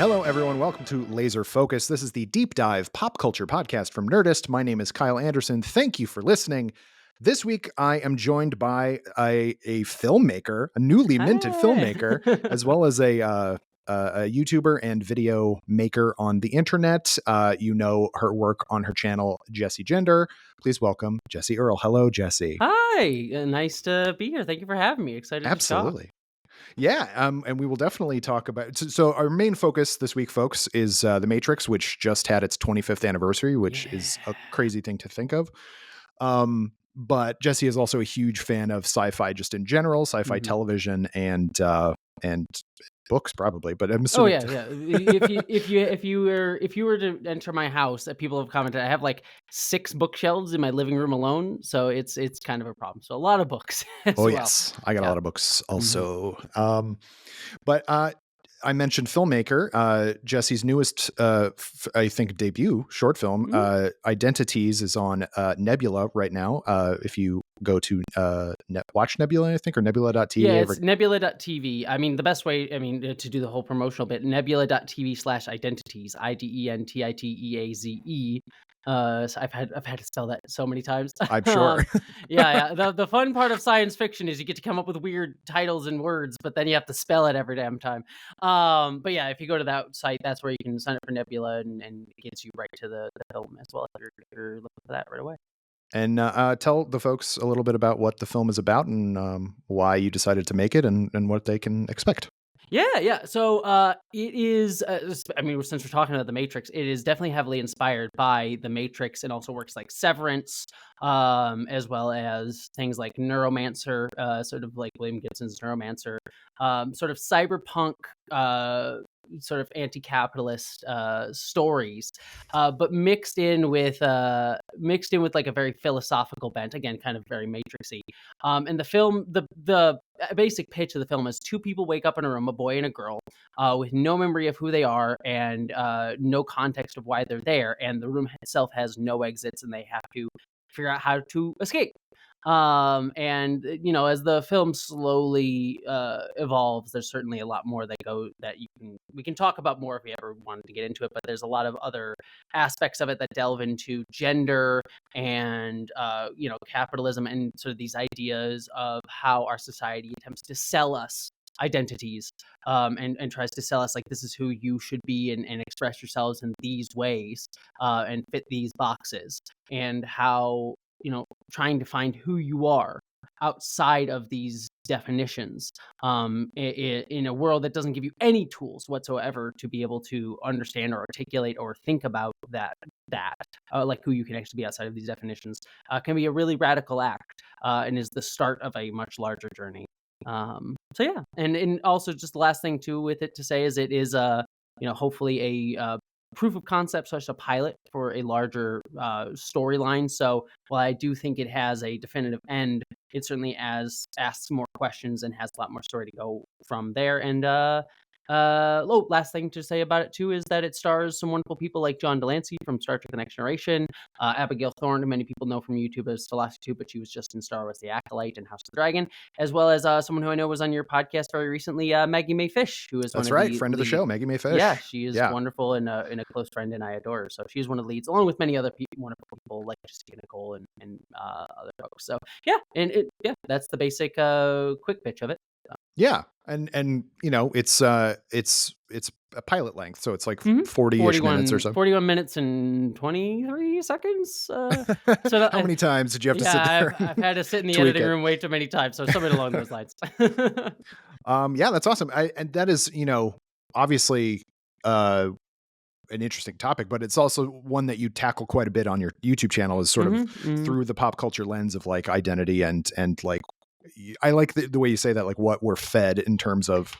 Hello, everyone. Welcome to Laser Focus. This is the deep dive pop culture podcast from Nerdist. My name is Kyle Anderson. Thank you for listening. This week, I am joined by a filmmaker, a newly minted filmmaker, as well as a YouTuber and video maker on the internet. You know her work on her channel, Jessie Gender. Please welcome Jessie Earl. Hello, Jessie. Hi, nice to be here. Thank you for having me. Excited Absolutely. to talk. Yeah, and we will definitely talk about. So our main focus this week, folks, is The Matrix, which just had its 25th anniversary, which is a crazy thing to think of. But Jessie is also a huge fan of sci-fi, just in general, sci-fi television and books, probably. But I'm assuming. Oh yeah. If you were to enter my house, people have commented, I have like 6 bookshelves in my living room alone, so it's kind of a problem. So a lot of books. Yes, I got a lot of books also. But I mentioned filmmaker. Jessie's newest, I think, debut short film, Identities, is on Nebula right now. If you go to watch Nebula, I think, or nebula.tv. Yeah, it's nebula.tv. I mean, the best way, to do the whole promotional bit, nebula.tv/identities, IDENTITEAZE. So I've had to spell that so many times. I'm sure. Yeah. The fun part of science fiction is you get to come up with weird titles and words, but then you have to spell it every damn time. But yeah, if you go to that site, that's where you can sign up for Nebula, and it gets you right to the film as well if you're looking for that right away. And tell the folks a little bit about what the film is about and why you decided to make it and what they can expect. Yeah. So it is, since we're talking about The Matrix, it is definitely heavily inspired by The Matrix, and also works like Severance, as well as things like Neuromancer, sort of like William Gibson's Neuromancer, sort of cyberpunk, sort of anti-capitalist stories, but mixed in with like a very philosophical bent, again, kind of very Matrixy. And the film, the basic pitch of the film is 2 people wake up in a room, a boy and a girl, with no memory of who they are and no context of why they're there, and the room itself has no exits, and they have to figure out how to escape. And as the film slowly evolves, there's certainly a lot more that we can talk about more if we ever wanted to get into it, but there's a lot of other aspects of it that delve into gender and capitalism, and sort of these ideas of how our society attempts to sell us identities, and tries to sell us like this is who you should be, and express yourselves in these ways, and fit these boxes, and how trying to find who you are outside of these definitions, in a world that doesn't give you any tools whatsoever to be able to understand or articulate or think about that like who you can actually be outside of these definitions, can be a really radical act, and is the start of a much larger journey. So yeah, and also just the last thing too with it to say is it is hopefully a proof of concept / a pilot for a larger storyline. So while I do think it has a definitive end, it certainly asks more questions and has a lot more story to go from there. And last thing to say about it too is that it stars some wonderful people like John Delancey from Star Trek: The Next Generation, Abigail Thorne, who many people know from YouTube as Stelastic 2, but she was just in Star Wars: The Acolyte and House of the Dragon, as well as someone who I know was on your podcast very recently, Maggie Mae Fish, who is friend of the show, Maggie Mae Fish. Yeah, she is wonderful and a close friend, and I adore her. So she's one of the leads, along with many other wonderful people like Jessica Nicole and other folks. So that's the basic quick pitch of it. Yeah, and it's a pilot length, so it's like 40-ish minutes or so. 41 minutes and 23 seconds. So how many times did you have to sit there? I've had to sit in the editing room way too many times, so something along those lines. Yeah, that's awesome. And that is, obviously an interesting topic, but it's also one that you tackle quite a bit on your YouTube channel, is sort of through the pop culture lens of like identity and like, I like the way you say that, like what we're fed in terms of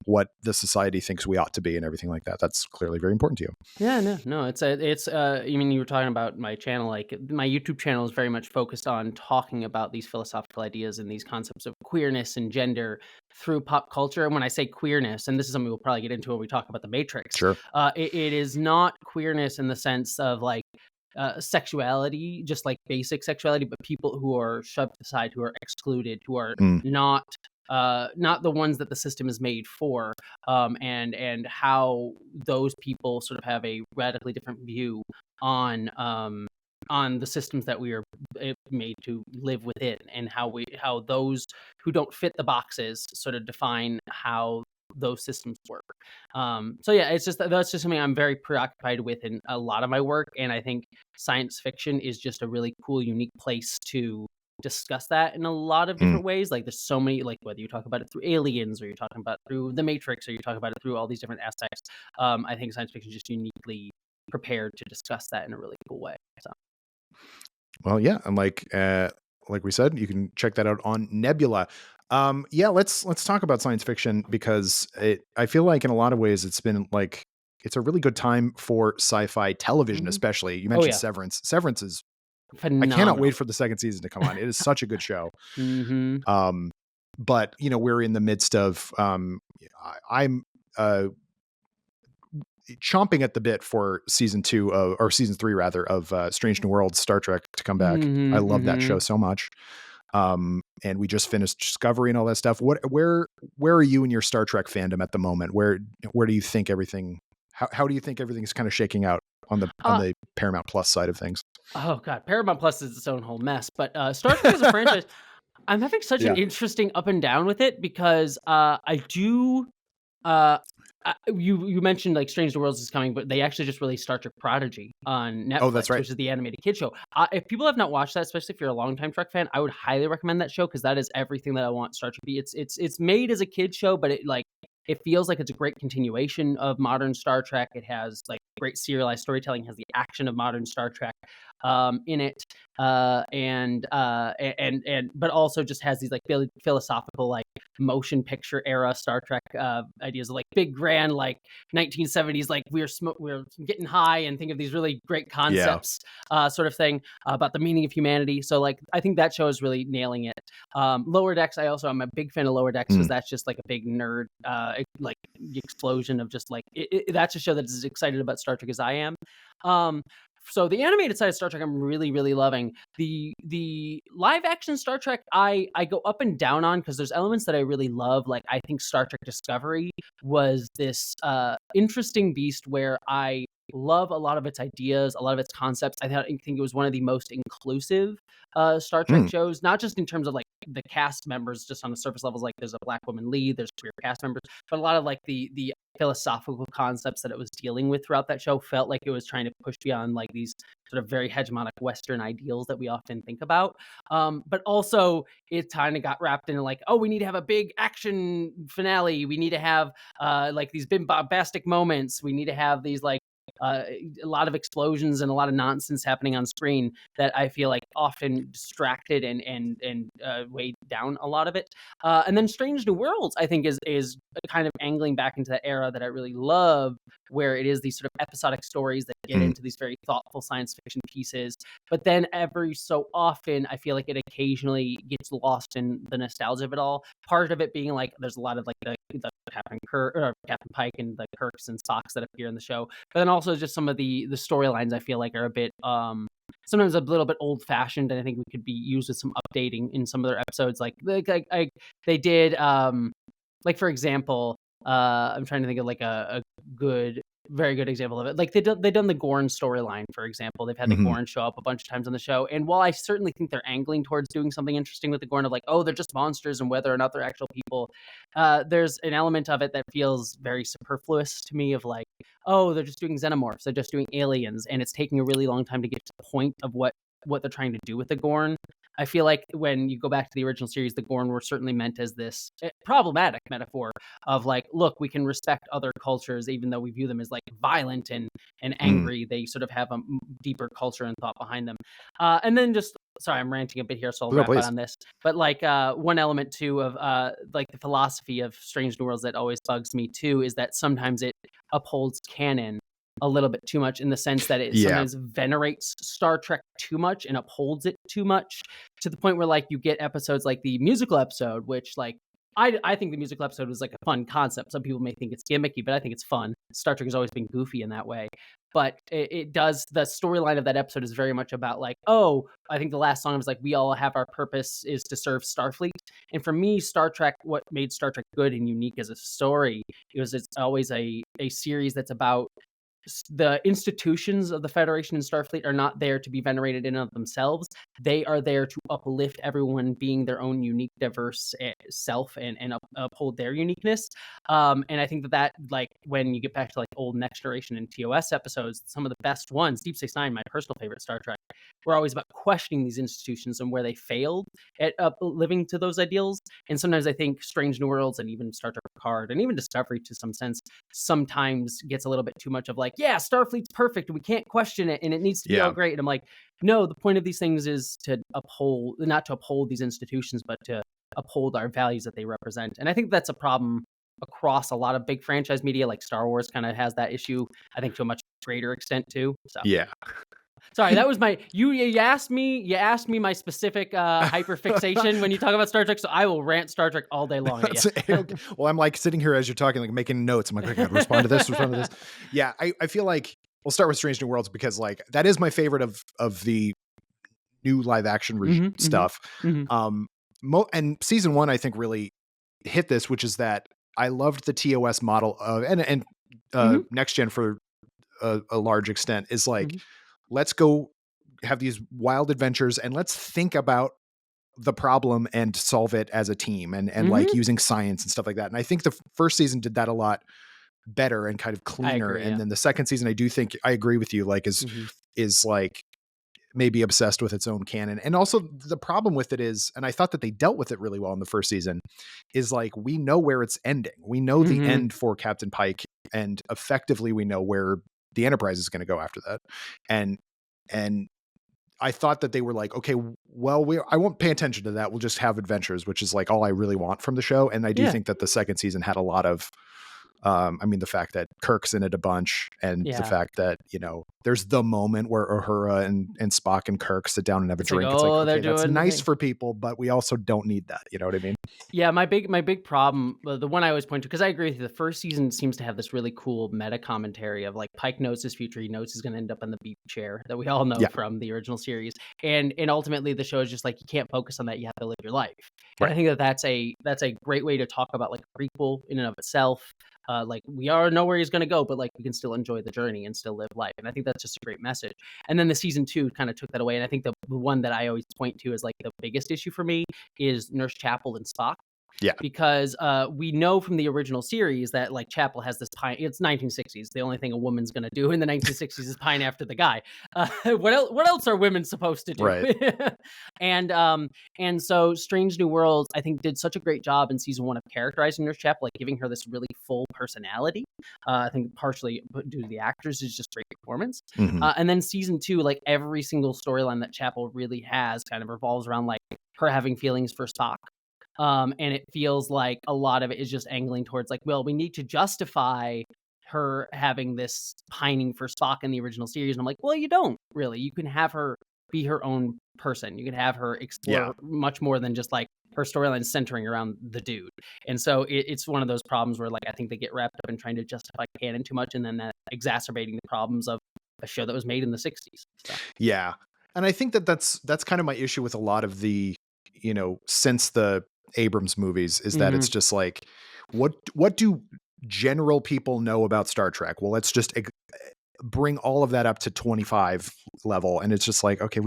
what the society thinks we ought to be and everything like that. That's clearly very important to you. Yeah, no, it's you were talking about my channel, like my YouTube channel is very much focused on talking about these philosophical ideas and these concepts of queerness and gender through pop culture. And when I say queerness, and this is something we'll probably get into when we talk about The Matrix, sure, it is not queerness in the sense of like sexuality, just like basic sexuality, but people who are shoved aside, who are excluded, who are not not the ones that the system is made for, and how those people sort of have a radically different view on the systems that we are made to live within, and how those who don't fit the boxes sort of define how those systems work. So yeah, that's just something I'm very preoccupied with in a lot of my work, and I think science fiction is just a really cool, unique place to discuss that in a lot of Mm. different ways. Like there's so many, like whether you talk about it through aliens, or you're talking about it through the Matrix, or you talk about it through all these different aspects. I think science fiction is just uniquely prepared to discuss that in a really cool way. So. Well, yeah, and like we said, you can check that out on Nebula. Yeah, let's talk about science fiction, because I feel like in a lot of ways it's been like it's a really good time for sci-fi television, Mhm. especially. You Oh mentioned yeah, Severance. Severance is I cannot phenomenal. wait for the second season to come on. It is such a good show. Hmm. But we're in the midst of I'm chomping at the bit for season 2 of, or season 3 rather, of Strange New Worlds Star Trek to come back. I Hmm. love that show Hmm. so much. And we just finished Discovery and all that stuff. Where are you in your Star Trek fandom at the moment? Where do you think everything how do you think everything's kind of shaking out on Uh, the Paramount Plus side of things? oh god, Paramount Plus is its own whole mess. But Star Trek as a franchise, I'm having such an Yeah. interesting up and down with it, because I do. Uh, you mentioned like Strange New Worlds is coming, but they actually just released Star Trek Prodigy on Oh, that's Netflix, right. which is the animated kid show. If people have not watched that, especially if you're a longtime Trek fan, I would highly recommend that show, because that is everything that I want Star Trek to be. It's made as a kid show, but it feels like it's a great continuation of modern Star Trek. It has like great serialized storytelling, has the action of modern Star Trek in it, and but also just has these like philosophical, like motion picture era Star Trek ideas of like big grand, like 1970s, like we're getting high and think of these really great Yeah. concepts, sort of thing, about the meaning of humanity. So like I think that show is really nailing it. Lower Decks, I'm a big fan of Lower Decks, because Mm. that's just like a big nerd, like explosion of just like that's a show that's as excited about Star Trek as I am. Um, so the animated side of Star Trek, I'm really, really loving. The live action Star Trek, I go up and down on, because there's elements that I really love. Like I think Star Trek Discovery was this interesting beast where I love a lot of its ideas, a lot of its concepts. I think it was one of the most inclusive Star Trek Mm. shows, not just in terms of like the cast members, just on the surface levels. Like there's a black woman lead, there's queer cast members, but a lot of like the philosophical concepts that it was dealing with throughout that show felt like it was trying to push beyond like these sort of very hegemonic Western ideals that we often think about. But also it kind of got wrapped in like, oh, we need to have a big action finale. We need to have like these big bombastic moments. We need to have these like a lot of explosions and a lot of nonsense happening on screen that I feel like often distracted and weighed down a lot of it. And then Strange New Worlds, I think, is kind of angling back into that era that I really love, where it is these sort of episodic stories that get Mm. into these very thoughtful science fiction pieces. But then every so often, I feel like it occasionally gets lost in the nostalgia of it all. Part of it being like there's a lot of like the Captain Pike and the Kirks and Socks that appear in the show, but then also just some of the storylines I feel like are a bit sometimes a little bit old fashioned, and I think we could be used with some updating in some of their episodes. They did like for example, I'm trying to think of like a good, very good example of it. Like they done the Gorn storyline, for example. They've had the Mhm. Gorn show up a bunch of times on the show, and while I certainly think they're angling towards doing something interesting with the Gorn, of like, oh, they're just monsters and whether or not they're actual people, there's an element of it that feels very superfluous to me. Of like, oh, they're just doing xenomorphs, they're just doing aliens, and it's taking a really long time to get to the point of what they're trying to do with the Gorn. I feel like when you go back to the original series, the Gorn were certainly meant as this problematic metaphor of like, look, we can respect other cultures even though we view them as like violent and Mm. angry. They sort of have a deeper culture and thought behind them. And then just sorry, I'm ranting a bit here, so I'll No, wrap out please. on this. But like one element too of like the philosophy of Strange New Worlds that always bugs me too is that sometimes it upholds canon a little bit too much, in the sense that it Yeah. sometimes venerates Star Trek too much and upholds it too much, to the point where like you get episodes like the musical episode, which like I think the musical episode was like a fun concept. Some people may think it's gimmicky, but I think it's fun. Star Trek has always been goofy in that way. But it does, the storyline of that episode is very much about like, oh, I think the last song was like, we all have our purpose is to serve Starfleet. And for me, Star Trek, what made Star Trek good and unique as a story, it's always a series that's about the institutions of the Federation and Starfleet are not there to be venerated in and of themselves. They are there to uplift everyone being their own unique, diverse self and uphold their uniqueness. And I think that like when you get back to like old Next Generation and TOS episodes, some of the best ones, Deep Space Nine, my personal favorite Star Trek, were always about questioning these institutions and where they failed at living to those ideals. And sometimes I think Strange New Worlds and even Star Trek Picard and even Discovery to some sense sometimes gets a little bit too much of like, yeah, Starfleet's perfect, we can't question it, and it needs to be all great. And I'm like, no, the point of these things is to uphold, not to uphold these institutions, but to uphold our values that they represent. And I think that's a problem across a lot of big franchise media, like Star Wars kind of has that issue, I think to a much greater extent too. So Yeah. Sorry, that was my you asked me my specific hyperfixation when you talk about Star Trek, so I will rant Star Trek all day long at you. Well, I'm like sitting here as you're talking, like making notes. I'm like, I gotta respond to this, respond to this. Yeah, I feel like we'll start with Strange New Worlds because like that is my favorite of the new live action stuff. And season 1, I think, really hit this, which is that I loved the TOS model of and Next Gen for a large extent is like, let's go have these wild adventures and let's think about the problem and solve it as a team and like using science and stuff like that. And I think the first season did that a lot better and kind of cleaner. Agree, and then the second season, I do think I agree with you, like is like maybe obsessed with its own canon. And also the problem with it is, and I thought that they dealt with it really well in the first season, is like, we know where it's ending. We know the end for Captain Pike, and effectively we know where the Enterprise is going to go after that. And I thought that they were like, okay, well, I won't pay attention to that. We'll just have adventures, which is like all I really want from the show. And I do think that the second season had a lot of, the fact that Kirk's in it a bunch, and the fact that, there's the moment where Uhura and Spock and Kirk sit down and have a drink. Like, it's like, okay, they're that's doing nice for people, but we also don't need that. You know what I mean? Yeah, my big problem, the one I always point to, because I agree with you, the first season seems to have this really cool meta commentary of like, Pike knows his future. He knows he's going to end up in the beep chair that we all know from the original series. And ultimately the show is just like, you can't focus on that. You have to live your life. And I think that's a great way to talk about like a prequel in and of itself. Like, we all know where he's going to go, but like, we can still enjoy the journey and still live life. And I think that's just a great message. And then the season 2 kind of took that away. And I think the one that I always point to as like the biggest issue for me is Nurse Chapel and Spock. Yeah. Because we know from the original series that like Chapel has this pine. It's 1960s. The only thing a woman's going to do in the 1960s is pine after the guy. What else are women supposed to do? Right. And so Strange New Worlds, I think, did such a great job in season 1 of characterizing Nurse Chapel, like giving her this really full personality. I think partially due to the actors, is just great performance. And then season 2, like every single storyline that Chapel really has kind of revolves around like her having feelings for Spock. And it feels like a lot of it is just angling towards like, well, we need to justify her having this pining for Spock in the original series. And I'm like, well, you don't really. You can have her be her own person. You can have her explore much more than just like her storyline centering around the dude. And so it's one of those problems where like, I think they get wrapped up in trying to justify canon too much, and then that exacerbating the problems of a show that was made in the 60s. So. Yeah. And I think that's kind of my issue with a lot of the, since the Abrams movies, is that it's just like, what do general people know about Star Trek? Well, let's just bring all of that up to 25 level. And it's just like, okay,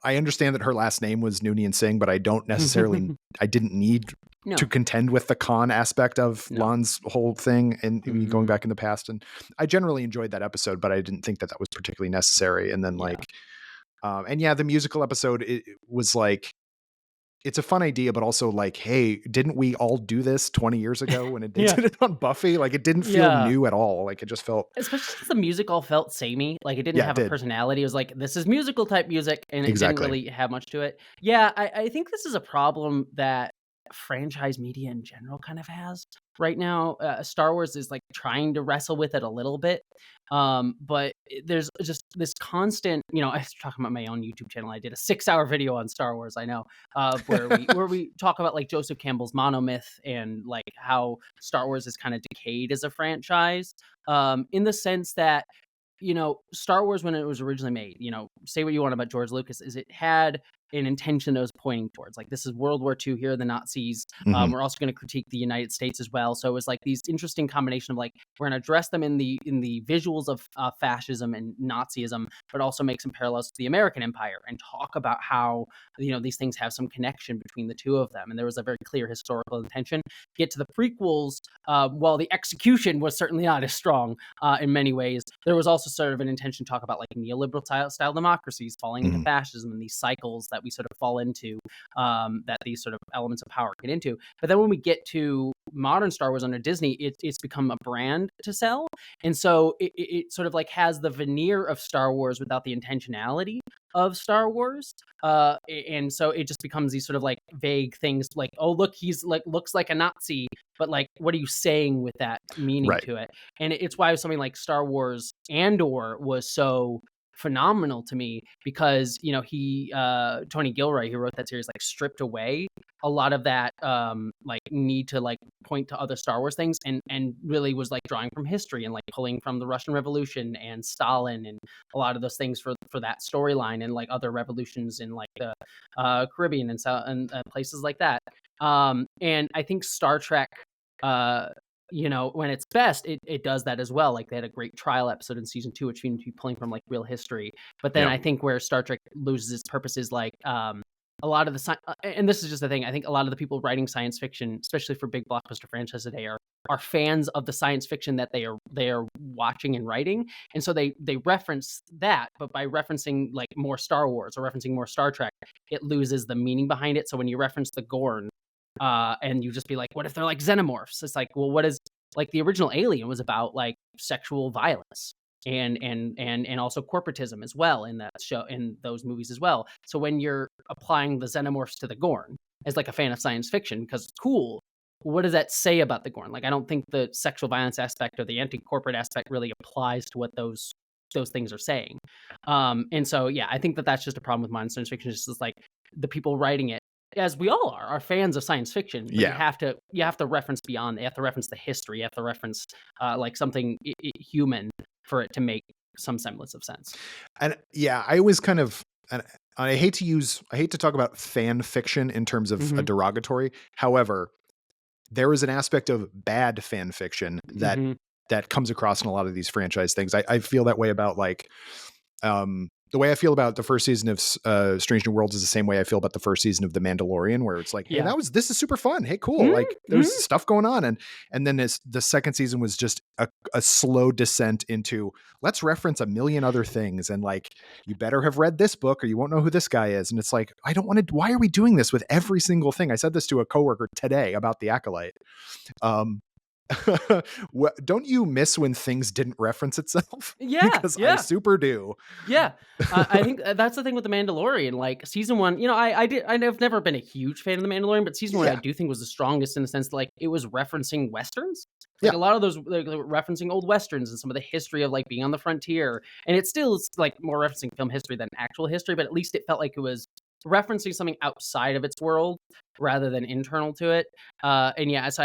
I understand that her last name was Noonien Singh, but I don't necessarily, I didn't need to contend with the con aspect of Lon's whole thing and going back in the past. And I generally enjoyed that episode, but I didn't think that was particularly necessary. And then the musical episode, it was like, it's a fun idea, but also like, hey, didn't we all do this 20 years ago when they did it on Buffy? Like, it didn't feel new at all. Like, it just felt... Especially because the music all felt samey. Like, it didn't have a personality. It was like, this is musical type music, and it didn't really have much to it. Yeah, I think this is a problem that franchise media in general kind of has right now. Star Wars is like trying to wrestle with it a little bit. But there's just this constant, I was talking about my own YouTube channel. I did a 6-hour video on Star Wars, I know, where we talk about like Joseph Campbell's monomyth and like how Star Wars is kind of decayed as a franchise. In the sense that Star Wars, when it was originally made, say what you want about George Lucas, is it had an intention that was pointing towards like, this is World War II, here are the Nazis. Mhm. We're also going to critique the United States as well. So it was like these interesting combination of like, we're going to address them in the visuals of fascism and Nazism, but also make some parallels to the American Empire and talk about how these things have some connection between the two of them. And there was a very clear historical intention. Get to the prequels, while the execution was certainly not as strong in many ways, there was also sort of an intention to talk about like neoliberal style democracies falling into Mhm. fascism and these cycles that we sort of fall into, that these sort of elements of power get into. But then when we get to modern Star Wars under Disney, it's become a brand to sell. And so it sort of like has the veneer of Star Wars without the intentionality of Star Wars. And so it just becomes these sort of like vague things like, oh, look, he's like, looks like a Nazi, but like, what are you saying with that meaning Right. to it? And it's why something like Star Wars Andor was so phenomenal to me, because he Tony Gilroy, who wrote that series, like stripped away a lot of that like need to like point to other Star Wars things, and really was like drawing from history and like pulling from the Russian Revolution and Stalin and a lot of those things for that storyline, and like other revolutions in like the Caribbean and places like that. And I think Star Trek, when it's best, it does that as well. Like they had a great trial episode in season 2, which seemed to be pulling from like real history. But then Yeah. I think where Star Trek loses its purpose is like, a lot of and this is just the thing. I think a lot of the people writing science fiction, especially for big blockbuster franchises today, are fans of the science fiction that they are watching and writing, and so they reference that. But by referencing like more Star Wars or referencing more Star Trek, it loses the meaning behind it. So when you reference the Gorn, and you just be like, what if they're like xenomorphs? It's like, well, what is, like, the original Alien was about like sexual violence and also corporatism as well in that show, in those movies as well. So when you're applying the xenomorphs to the Gorn as like a fan of science fiction because it's cool, what does that say about the Gorn? Like, I don't think the sexual violence aspect or the anti-corporate aspect really applies to what those things are saying. And so yeah, I think that's just a problem with modern science fiction. It's just like the people writing it, as we all are fans of science fiction, but Yeah. you have to reference beyond. You have to reference the history. You have to reference like something human for it to make some semblance of sense. And yeah, I was kind of, and I hate to talk about fan fiction in terms of a Hmm. derogatory. However, there is an aspect of bad fan fiction Hmm. that comes across in a lot of these franchise things. I feel that way about like, the way I feel about the first season of Strange New Worlds is the same way I feel about the first season of The Mandalorian, where it's like, hey, Yeah. this is super fun. Hey, cool. Like Hmm. there's stuff going on. And then the second season was just a slow descent into, let's reference a million other things. And like, you better have read this book or you won't know who this guy is. And it's like, I don't want to, why are we doing this with every single thing? I said this to a coworker today about the Acolyte. Um, don't you miss when things didn't reference itself? Yeah. Because I Yeah. super do. Yeah, I think that's the thing with The Mandalorian. Like season one, I've never been a huge fan of The Mandalorian, but season one I Yeah. do think was the strongest in the sense that like it was referencing westerns. Like Yeah. a lot of those, like, referencing old westerns and some of the history of like being on the frontier, and it still is like more referencing film history than actual history, but at least it felt like it was referencing something outside of its world rather than internal to it. And yeah, so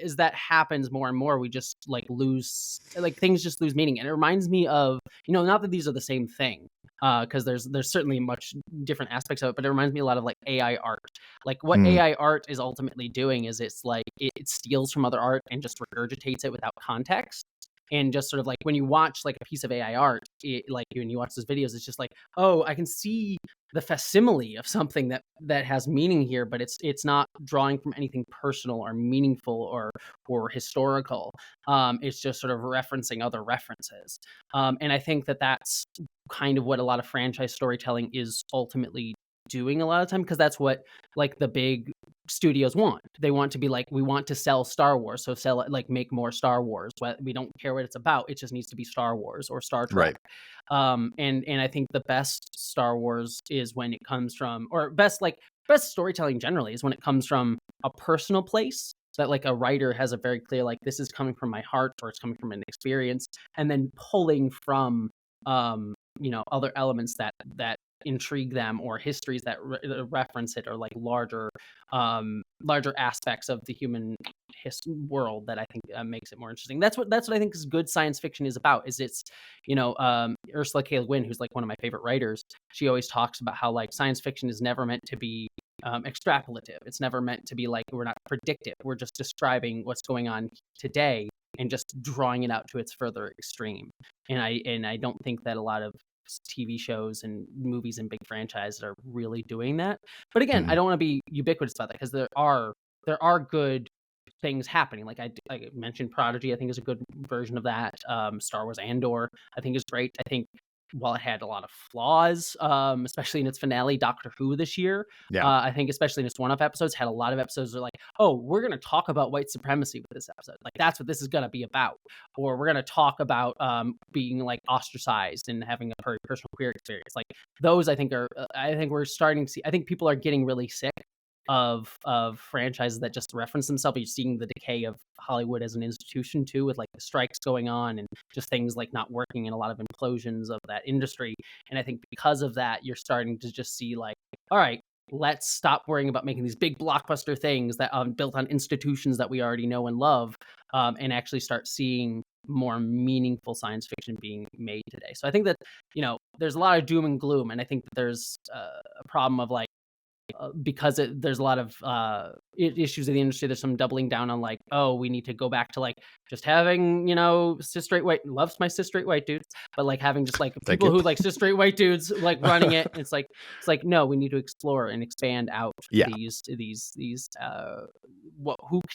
as that happens more and more, we just like lose, like things just lose meaning, and it reminds me of, not that these are the same thing, because there's certainly much different aspects of it, but it reminds me a lot of like AI art. Like what Mm, AI art is ultimately doing is it's like it steals from other art and just regurgitates it without context. And just sort of like when you watch like a piece of AI art, like when you watch those videos, it's just like, oh, I can see the facsimile of something that has meaning here, but it's not drawing from anything personal or meaningful or historical. It's just sort of referencing other references. And I think that's kind of what a lot of franchise storytelling is ultimately doing a lot of time, because that's what like the big studios want. They want to be like, we want to sell Star Wars, so sell it, like make more Star Wars. But we don't care what it's about. It just needs to be Star Wars or Star Trek. right. And I think the best Star Wars is when it comes from, or best like best storytelling generally is when it comes from a personal place, that like a writer has a very clear, like, this is coming from my heart or it's coming from an experience, and then pulling from other elements that intrigue them, or histories that reference it, or like larger aspects of the human world that I think makes it more interesting. That's what I think is good science fiction is about. Is it's Ursula K. Le Guin, who's like one of my favorite writers. She always talks about how like science fiction is never meant to be extrapolative. It's never meant to be like, we're not predictive. We're just describing what's going on today and just drawing it out to its further extreme. And I don't think that a lot of TV shows and movies and big franchises are really doing that. But again, I don't want to be ubiquitous about that, because there are good things happening. Like I mentioned, Prodigy, I think, is a good version of that. Star Wars Andor, I think, is great. I think while it had a lot of flaws, especially in its finale, Doctor Who this year, I think especially in its one-off episodes, had a lot of episodes that are like, oh, we're going to talk about white supremacy with this episode. Like, that's what this is going to be about. Or we're going to talk about being like ostracized and having a very personal queer experience. Like those, I think we're starting to see, I think people are getting really sick of franchises that just reference themselves. You're seeing the decay of Hollywood as an institution too, with like the strikes going on and just things like not working, and a lot of implosions of that industry. And I think because of that, you're starting to just see like, all right, let's stop worrying about making these big blockbuster things that built on institutions that we already know and love, and actually start seeing more meaningful science fiction being made today. So I think that, there's a lot of doom and gloom, and I think that there's a problem of like, because there's a lot of issues in the industry. There's some doubling down on like, oh, we need to go back to like just having cis straight white, loves my cis straight white dudes, but like having just like people who like cis straight white dudes like running it. And it's like no, we need to explore and expand out these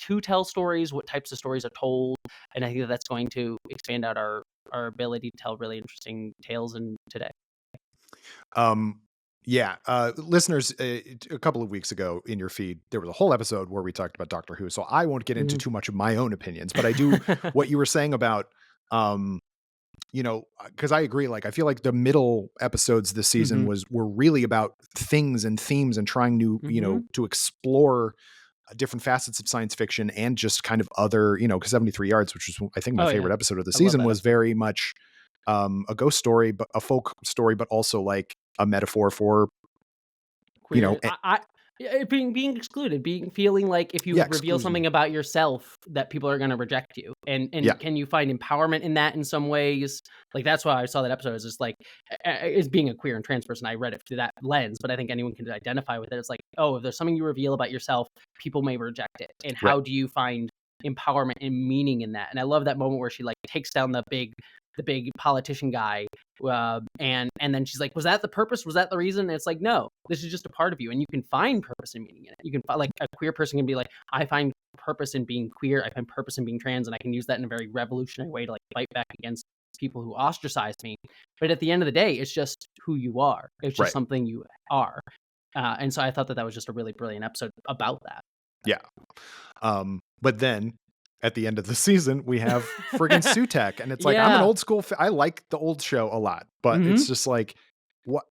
who tell stories, what types of stories are told, and I think that's going to expand out our ability to tell really interesting tales in today. Listeners, a couple of weeks ago in your feed, there was a whole episode where we talked about Doctor Who. So I won't get into too much of my own opinions, but I do what you were saying about, because I agree. Like, I feel like the middle episodes this season were really about things and themes and trying to explore different facets of science fiction and just kind of other, because 73 Yards, which was, I think, my favorite episode of the season, was very much a ghost story, but a folk story, but also like a metaphor for queer, being excluded, feeling like if you reveal something about yourself that people are going to reject you, and can you find empowerment in that in some ways? Like, that's why I saw that episode. It's just like, as being a queer and trans person, I read it through that lens, but I think anyone can identify with it. It's like, oh, if there's something you reveal about yourself, people may reject it, and how do you find empowerment and meaning in that? And I love that moment where she like takes down the big politician guy, and then she's like, was that the purpose? Was that the reason? And it's like, no, this is just a part of you, and you can find purpose and meaning in it. You can find, like, a queer person can be like, I find purpose in being queer, I find purpose in being trans, and I can use that in a very revolutionary way to like fight back against people who ostracize me. But at the end of the day, it's just who you are. It's just something you are. And so I thought that was just a really brilliant episode about that. But then at the end of the season, we have friggin' Sutek, and it's like, I'm an old school. I like the old show a lot, but it's just like,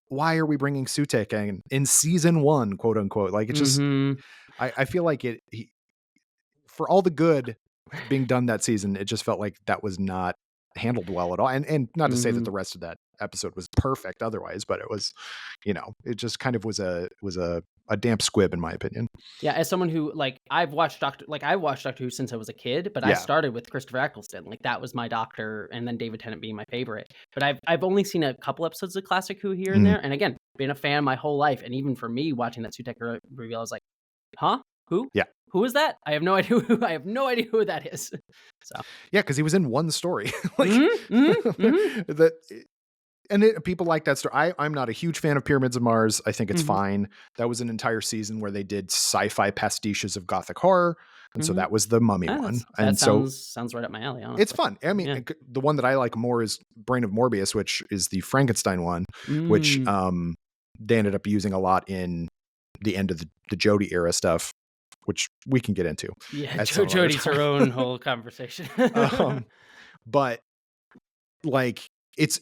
why are we bringing Sutek in season 1, quote unquote? Like, it's just, I feel like for all the good being done that season, it just felt like that was not handled well at all. And not to say that the rest of that episode was perfect otherwise, but it was, it just kind of was a damp squib, in my opinion. Yeah, as someone who, like, I've watched Doctor Who since I was a kid, but I started with Christopher Eccleston. Like, that was my Doctor, and then David Tennant being my favorite. But I've only seen a couple episodes of Classic Who here and there, and again, been a fan my whole life. And even for me, watching that Sutek reveal, I was like, huh? Who? Yeah. Who is that? I have no idea who that is. So yeah, because he was in one story. Like, people like that story. I'm not a huge fan of Pyramids of Mars. I think it's fine. That was an entire season where they did sci-fi pastiches of gothic horror, and so that was the Mummy one. And sounds right up my alley. Honestly, it's fun. I mean, the one that I like more is Brain of Morbius, which is the Frankenstein one, which they ended up using a lot in the end of the Jodie era stuff, which we can get into. Yeah, Jodie's her own whole conversation. But like, it's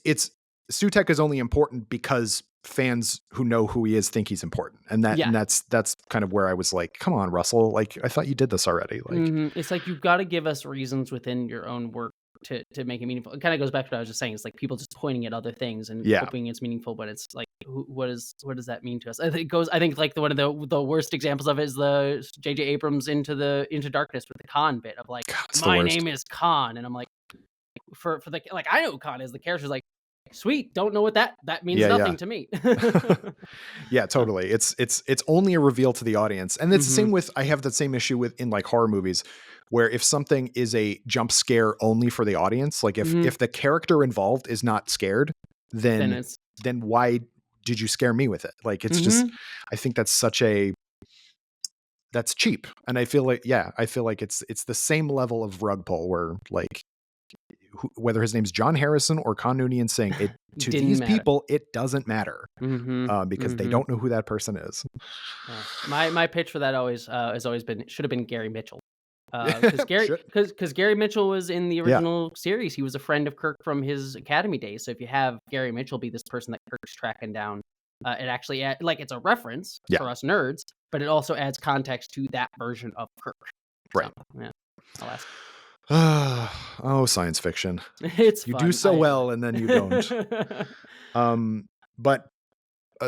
Sutek is only important because fans who know who he is think he's important. And that's kind of where I was like, come on, Russell, like I thought you did this already. Like It's like you've got to give us reasons within your own work to make it meaningful. It kind of goes back to what I was just saying. It's like people just pointing at other things and hoping it's meaningful, but it's like, what does that mean to us? I think like one of the worst examples of it is the J.J. Abrams Into Darkness with the Khan bit of like, God, my name is Khan, and I'm like, for the like, I know who Khan is. The character's like, sweet, don't know what that means. Nothing to me. Yeah, totally. It's only a reveal to the audience. And it's the same with, I have the same issue with in like horror movies, where if something is a jump scare only for the audience, like if the character involved is not scared, then why did you scare me with it? Like, it's just, I think that's that's cheap. And I feel like it's the same level of rug pull where like, whether his name's John Harrison or Khan Noonien saying it to these people, it doesn't matter because they don't know who that person is. My pitch for that has always been, should have been Gary Mitchell. Because Gary Mitchell was in the original series. He was a friend of Kirk from his Academy days. So if you have Gary Mitchell be this person that Kirk's tracking down, it actually like it's a reference for us nerds, but it also adds context to that version of Kirk. Right. So, yeah. I'll ask. Oh, science fiction. It's you fun. do so well and then you don't. But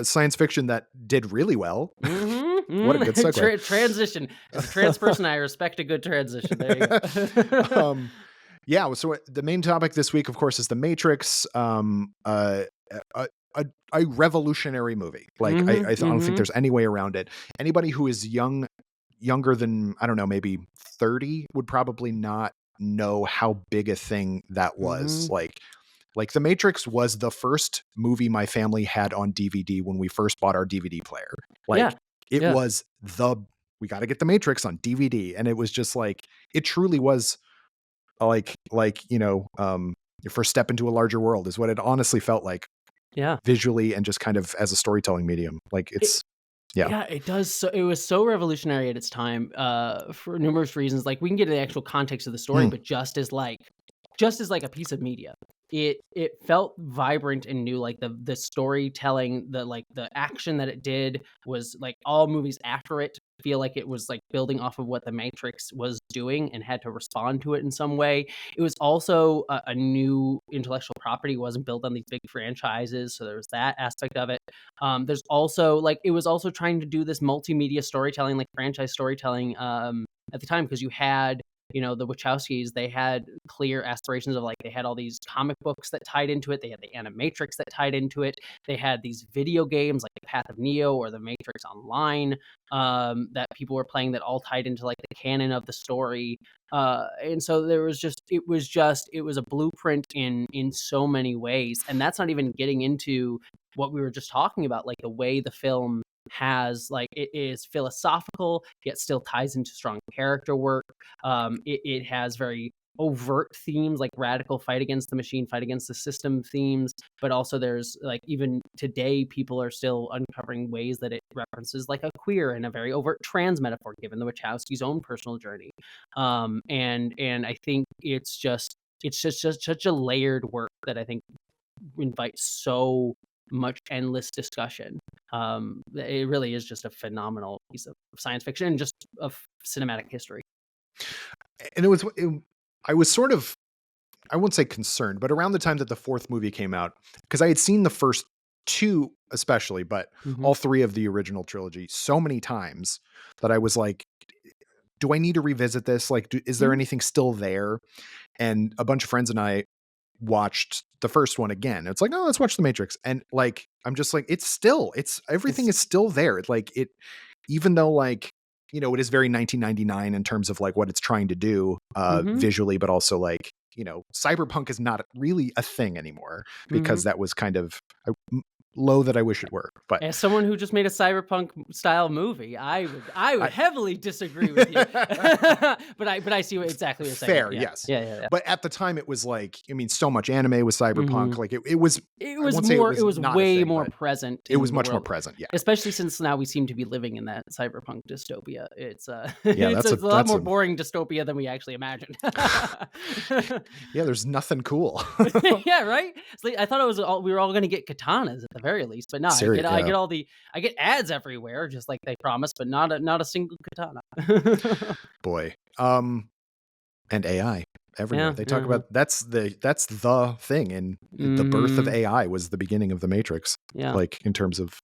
science fiction that did really well. What a good segue. Transition. As a trans person, I respect a good transition. There you go. Yeah. So the main topic this week, of course, is The Matrix. A revolutionary movie. Like I don't think there's any way around it. Anybody who is younger than, I don't know, maybe 30 would probably not know how big a thing that was. Like The Matrix was the first movie my family had on DVD when we first bought our DVD player. Like it was we got to get The Matrix on DVD. And it was just like, it truly was like, your first step into a larger world is what it honestly felt like. Yeah. Visually and just kind of as a storytelling medium. Like it does. So it was so revolutionary at its time for numerous reasons. Like we can get to the actual context of the story, but just as like a piece of media, it felt vibrant and new. Like the storytelling, the action that it did was like all movies after it feel like it was like building off of what the Matrix was doing and had to respond to it in some way. It was also a new intellectual property. It wasn't built on these big franchises, so there was that aspect of it. There's also like it was also trying to do this multimedia storytelling, like franchise storytelling at the time, because you had the Wachowskis, they had clear aspirations of like, they had all these comic books that tied into it. They had the Animatrix that tied into it. They had these video games like Path of Neo or the Matrix Online that people were playing that all tied into like the canon of the story. And so it was a blueprint in so many ways. And that's not even getting into what we were just talking about, like the way the film has, like, it is philosophical yet still ties into strong character work. It has very overt themes like radical fight against the machine, fight against the system themes, but also there's like, even today people are still uncovering ways that it references like a queer and a very overt trans metaphor given the Wachowski's own personal journey. And I think it's just such a layered work that I think invites so much endless discussion. It really is just a phenomenal piece of science fiction and just of cinematic history. And I was sort of, I won't say concerned, but around the time that the fourth movie came out, because I had seen the first two especially, but all three of the original trilogy so many times that I was like, do I need to revisit this? Like, is there anything still there? And a bunch of friends and I watched the first one again. It's like, oh, let's watch The Matrix. And like, I'm just like, everything is still there. Like even though like, it is very 1999 in terms of like what it's trying to do visually, but also like, cyberpunk is not really a thing anymore because that was kind of low that I wish it were. But as someone who just made a cyberpunk style movie, I would heavily disagree with you. but I see exactly what you're saying. Fair, yeah. yes. Yeah. But at the time it was like, so much anime was cyberpunk. Like it was way more present. It was much more present, yeah. Especially since now we seem to be living in that cyberpunk dystopia. It's that's a lot more boring dystopia than we actually imagined. Yeah, there's nothing cool. Yeah, right? It's like, I thought we were all going to get katanas at the the very least. But no, Serious, I yeah. get I get ads everywhere, just like they promised, but not a single katana. Boy. And AI everywhere. Yeah, They talk yeah. about that's the thing, and the birth of Mhm. AI was the beginning of the Matrix, Yeah. like in terms of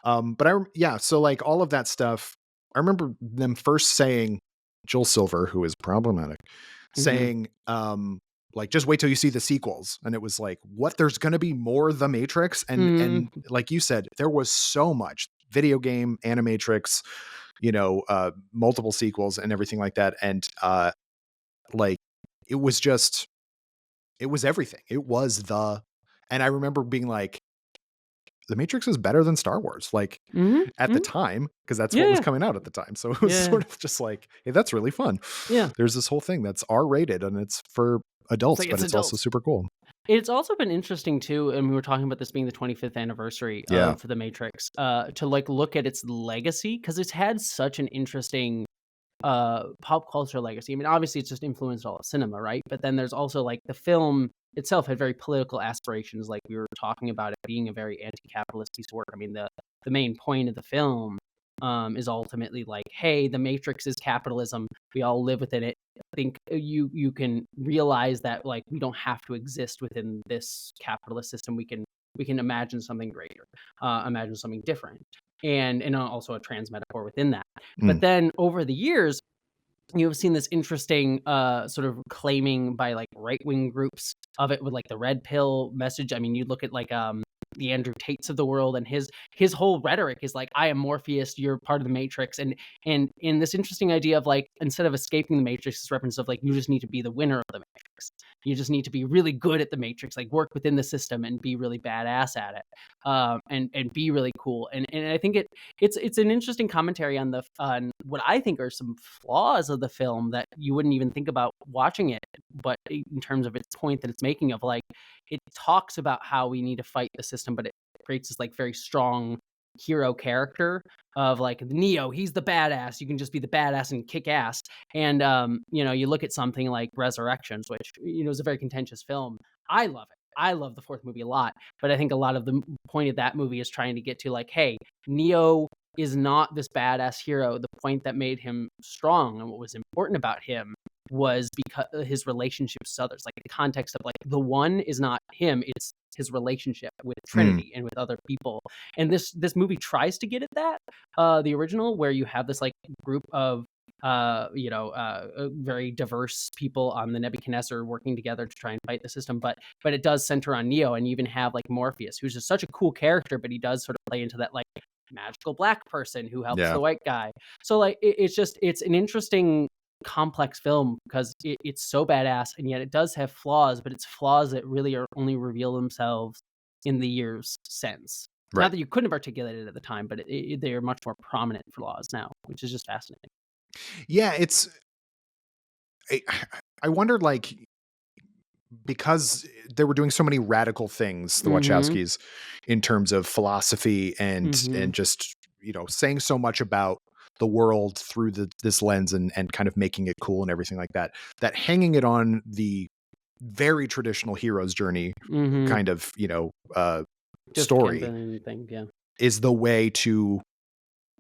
but yeah, so like all of that stuff, I remember them first saying, Joel Silver, who is problematic, Mhm. saying like just wait till you see the sequels. And it was like, what, there's gonna be more The Matrix? And Mhm. like you said, there was so much video game, animatrix, multiple sequels and everything like that. And like it was just it was everything. It was the and I remember being like, The Matrix is better than Star Wars, like Mhm. at the Mhm. time, because that's what was Yeah. coming out at the time. So it was Yeah. sort of just like, hey, that's really fun. Yeah. There's this whole thing that's R rated and it's for It's adults, like but it's it's also adults. super cool. It's also been interesting too, and we were talking about this being the 25th anniversary Yeah. of The Matrix, to like look at its legacy because it's had such an interesting pop culture legacy. I mean, obviously it's just influenced all of cinema, right? But then there's also like the film itself had very political aspirations, like we were talking about it being a very anti-capitalist piece of work. I mean, the main point of the film is ultimately like, hey, the Matrix is capitalism. We all live within it. I think you can realize that like we don't have to exist within this capitalist system. We can imagine something greater, imagine something different, and also a trans metaphor within that. But Mm. then over the years, you have seen this interesting sort of claiming by like right wing groups of it with like the red pill message. I mean, you look at like the Andrew Tates of the world, and his whole rhetoric is like, I am Morpheus, you're part of the Matrix. And in this interesting idea of like, instead of escaping the Matrix, this reference of like, you just need to be the winner of the Matrix. You just need to be really good at the Matrix, like work within the system and be really badass at it, and be really cool. And I think it's an interesting commentary on what I think are some flaws of the film that you wouldn't even think about watching it, but in terms of its point that it's making of like, it talks about how we need to fight the system, but it creates this like very strong hero character of like Neo, he's the badass. You can just be the badass and kick ass. And you look at something like Resurrections, which is a very contentious film. I love it. I love the fourth movie a lot, but I think a lot of the point of that movie is trying to get to like, hey, Neo is not this badass hero. The point that made him strong and what was important about him was because his relationships to others. Like the context of like the one is not him, it's his relationship with Mm. Trinity and with other people. And this movie tries to get at that, the original, where you have this like group of very diverse people on the Nebuchadnezzar working together to try and fight the system, but it does center on Neo, and you even have like Morpheus, who's just such a cool character, but he does sort of play into that like magical black person who helps Yeah. the white guy. So like it's an interesting complex film because it's so badass, and yet it does have flaws, but it's flaws that really are only reveal themselves in the years since. Not Right. that you couldn't have articulated it at the time, but they are much more prominent flaws now, which is just fascinating. Yeah, I, I wondered, like, because they were doing so many radical things, the Mm-hmm. Wachowskis, in terms of philosophy Mm-hmm. and just saying so much about the world through this lens and kind of making it cool and everything like that. That hanging it on the very traditional hero's journey Mm-hmm. kind of story Justification thing, yeah. is the way to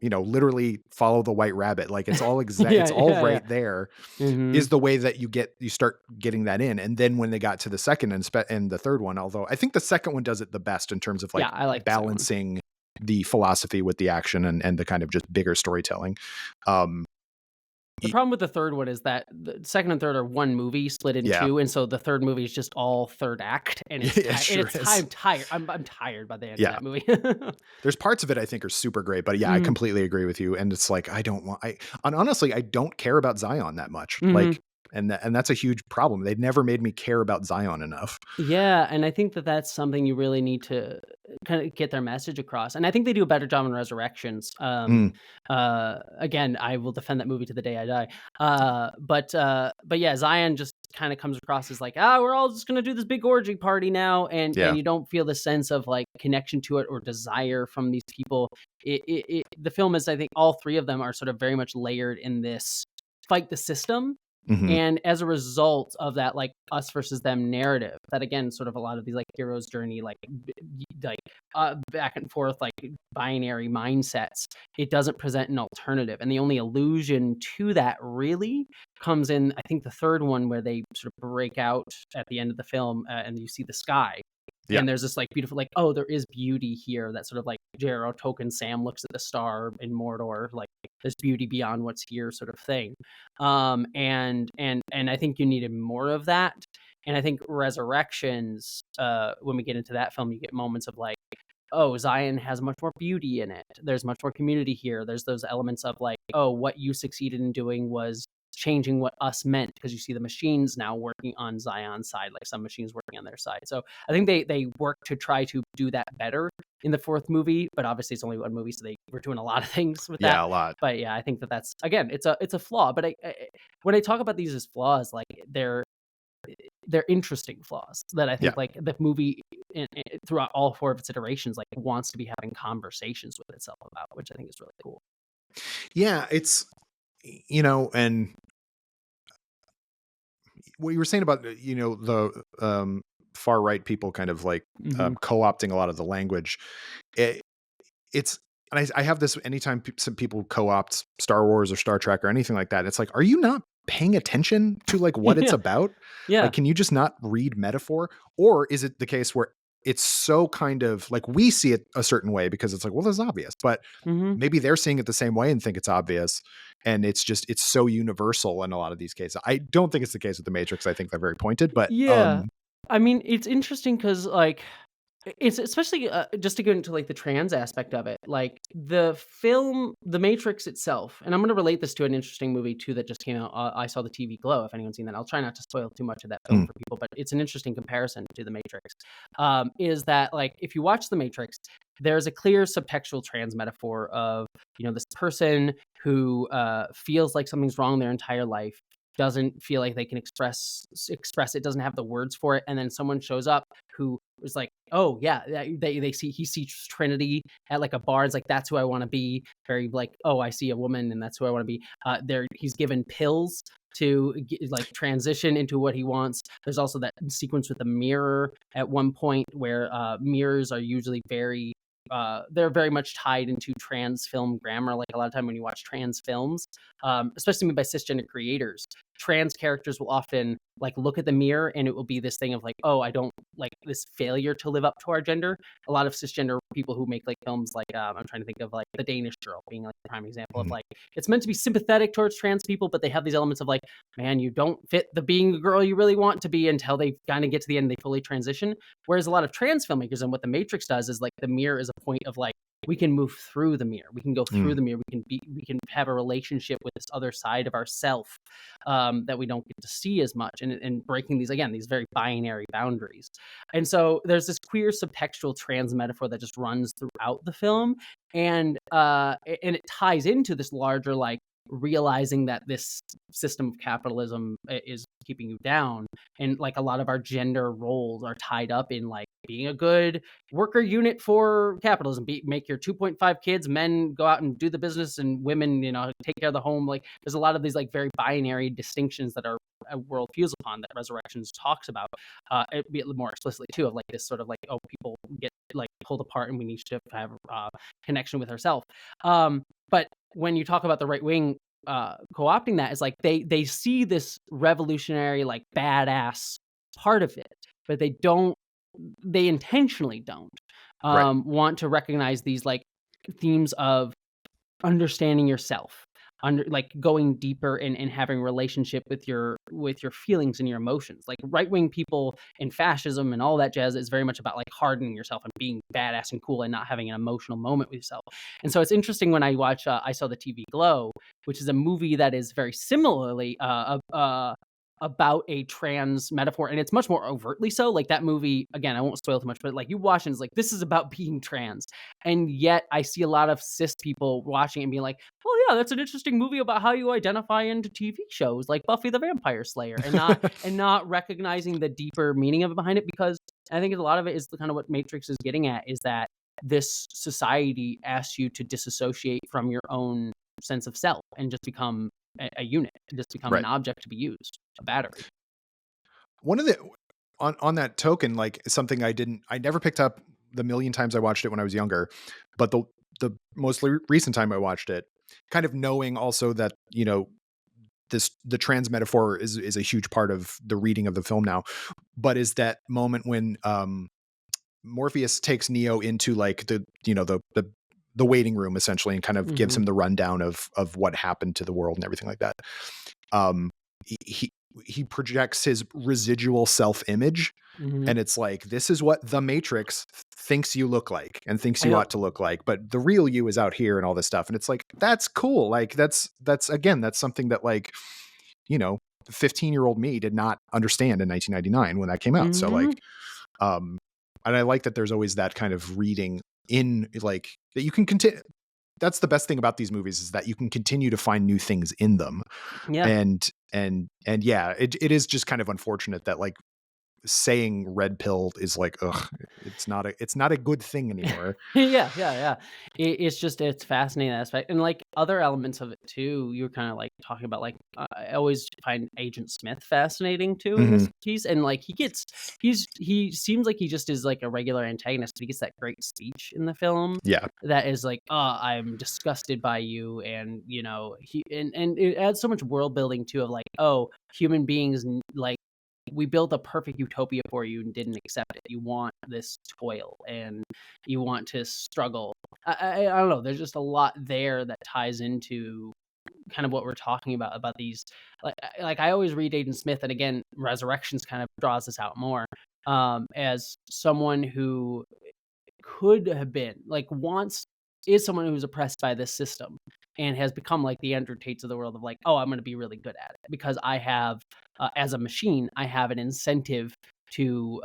literally follow the white rabbit. Like Yeah, it's all yeah, yeah. right there Mm-hmm. is the way that you start getting that in. And then when they got to the second and the third one, although I think the second one does it the best in terms of like Yeah, I like the second one. balancing the philosophy with the action and the kind of just bigger storytelling. Um, The problem with the third one is that the second and third are one movie split in yeah, two, and so the third movie is just all third act, and it sure is. I'm tired. I'm tired by the end of Yeah. that movie. There's parts of it I think are super great, but yeah, I Mhm. completely agree with you. And it's like, and honestly, I don't care about Zion that much. Mhm. Like, and that's a huge problem. They've never made me care about Zion enough. Yeah, and I think that that's something you really need to kind of get their message across, and I think they do a better job in Resurrections. Mm, Again, I will defend that movie to the day I die. But yeah, Zion just kind of comes across as like, we're all just gonna do this big orgy party now, and yeah. you don't feel the sense of like connection to it or desire from these people. The film is, I think, all three of them are sort of very much layered in this fight the system, Mhm. And as a result of that, like, us versus them narrative, that again, sort of a lot of these, like, hero's journey, like, back and forth, like, binary mindsets, it doesn't present an alternative. And the only allusion to that really comes in, I think, the third one where they sort of break out at the end of the film, and you see the sky. Yeah. And there's this like beautiful, like, oh, there is beauty here. That sort of like J.R.R. Tolkien, Sam looks at the star in Mordor, like there's beauty beyond what's here, sort of thing. And I think you needed more of that. And I think Resurrections, when we get into that film, you get moments of like, oh, Zion has much more beauty in it. There's much more community here. There's those elements of like, oh, what you succeeded in doing was changing what us meant, because you see the machines now working on Zion's side, like some machines working on their side. So I think they work to try to do that better in the fourth movie, but obviously it's only one movie, so they were doing a lot of things with that. Yeah, a lot. But yeah, I think that's again, it's a flaw. But when I talk about these as flaws, like they're interesting flaws that I Yeah. think like the movie throughout all four of its iterations like wants to be having conversations with itself about, which I think is really cool. Yeah, it's and what you were saying about the far right people kind of like Hmm. co-opting a lot of the language. It, it's and I have this anytime some people co-opt Star Wars or Star Trek or anything like that. It's like, are you not paying attention to like what it's Yeah, about? yeah. Like, can you just not read metaphor? Or is it the case where it's so kind of like we see it a certain way because it's like, well, that's obvious, but Hmm. maybe they're seeing it the same way and think it's obvious. And it's so universal in a lot of these cases. I don't think it's the case with the Matrix. I think they're very pointed, but Yeah. I mean, it's interesting because, like, it's especially just to get into like the trans aspect of it, like the film, The Matrix itself. And I'm going to relate this to an interesting movie too that just came out. I saw the TV Glow. If anyone's seen that, I'll try not to spoil too much of that film mm, for people, but it's an interesting comparison to The Matrix. Is that like if you watch The Matrix, there's a clear subtextual trans metaphor of this person who feels like something's wrong their entire life, doesn't feel like they can express it, doesn't have the words for it, and then someone shows up who is like, oh yeah, they see, he sees Trinity at like a bar. It's like, that's who I want to be. Very like, oh, I see a woman and that's who I want to be. There, he's given pills to like transition into what he wants. There's also that sequence with the mirror at one point where mirrors are usually very they're very much tied into trans film grammar. Like a lot of time when you watch trans films, especially made by cisgender creators, trans characters will often like look at the mirror and it will be this thing of like, oh, I don't like this failure to live up to our gender. A lot of cisgender people who make like films like I'm trying to think of like The Danish Girl being like the prime example of mm, like, it's meant to be sympathetic towards trans people, but they have these elements of like, man, you don't fit the being the girl you really want to be until they kind of get to the end and they fully transition. Whereas a lot of trans filmmakers, and what The Matrix does is like the mirror is a point of like, we can move through the mirror, we can go through mm. the mirror, we can have a relationship with this other side of ourself that we don't get to see as much, and breaking these, again, these very binary boundaries. And so there's this queer subtextual trans metaphor that just runs throughout the film, and it ties into this larger like realizing that this system of capitalism is keeping you down, and like a lot of our gender roles are tied up in like being a good worker unit for capitalism. Make your 2.5 kids, men go out and do the business, and women take care of the home. Like there's a lot of these like very binary distinctions that our world feels upon, that Resurrections talks about, it be a little more explicitly too, of like this sort of like, oh, people get like pulled apart and we need to have connection with ourselves. But when you talk about the right wing co-opting that, is like they see this revolutionary like badass part of it, but they intentionally don't Right. want to recognize these like themes of understanding yourself, like going deeper and having a relationship with your feelings and your emotions. Like right-wing people and fascism and all that jazz is very much about like hardening yourself and being badass and cool and not having an emotional moment with yourself. And so it's interesting when I watch I saw the TV Glow, which is a movie that is very similarly about a trans metaphor, and it's much more overtly so. Like that movie, again, I won't spoil too much, but like you watch and it's like, this is about being trans. And yet I see a lot of cis people watching it and being like, oh yeah, that's an interesting movie about how you identify into TV shows like Buffy the Vampire Slayer, and not recognizing the deeper meaning of it behind it. Because I think a lot of it is the kind of what Matrix is getting at, is that this society asks you to disassociate from your own sense of self and just become a unit, just become an Right. object to be used, a battery. One of the on that token, like something I never picked up the million times I watched it when I was younger, but the mostly recent time I watched it, kind of knowing also that, the trans metaphor is a huge part of the reading of the film now, but is that moment when Morpheus takes Neo into like the waiting room essentially, and kind of gives Mhm, him the rundown of what happened to the world and everything like that. Um, he he projects his residual self-image, mhm. and it's like, this is what the Matrix thinks you look like and thinks I you know. ought to look like, but the real you is out here and all this stuff. And it's like, that's cool. Like that's again, that's something that, like, you know 15-year-old me did not understand in 1999 when that came out. So like, Mhm. um and I like that there's always that kind of reading in, like, that you can continue. That's the best thing about these movies, is that you can continue to find new things in them. Yeah. And yeah, it is just kind of unfortunate that, like, saying red pill is like, ugh, it's not a good thing anymore. Yeah, yeah, yeah. It's just it's fascinating aspect, and like other elements of it too. You're kind of like talking about like I always find Agent Smith fascinating too in Hmm. this piece, and like he seems like he just is like a regular antagonist, but he gets that great speech in the film Yeah. that is like, "Oh, I'm disgusted by you," and he and it adds so much world building too of like, "Oh, human beings like." We built a perfect utopia for you and didn't accept it. You want this toil and you want to struggle. I don't know. There's just a lot there that ties into kind of what we're talking about these. Like I always read Aiden Smith, and again, Resurrections kind of draws this out more as someone who could have been like wants is someone who's oppressed by this system and has become like the Andrew Tates of the world of like, oh, I'm going to be really good at it because I have, as a machine, I have an incentive to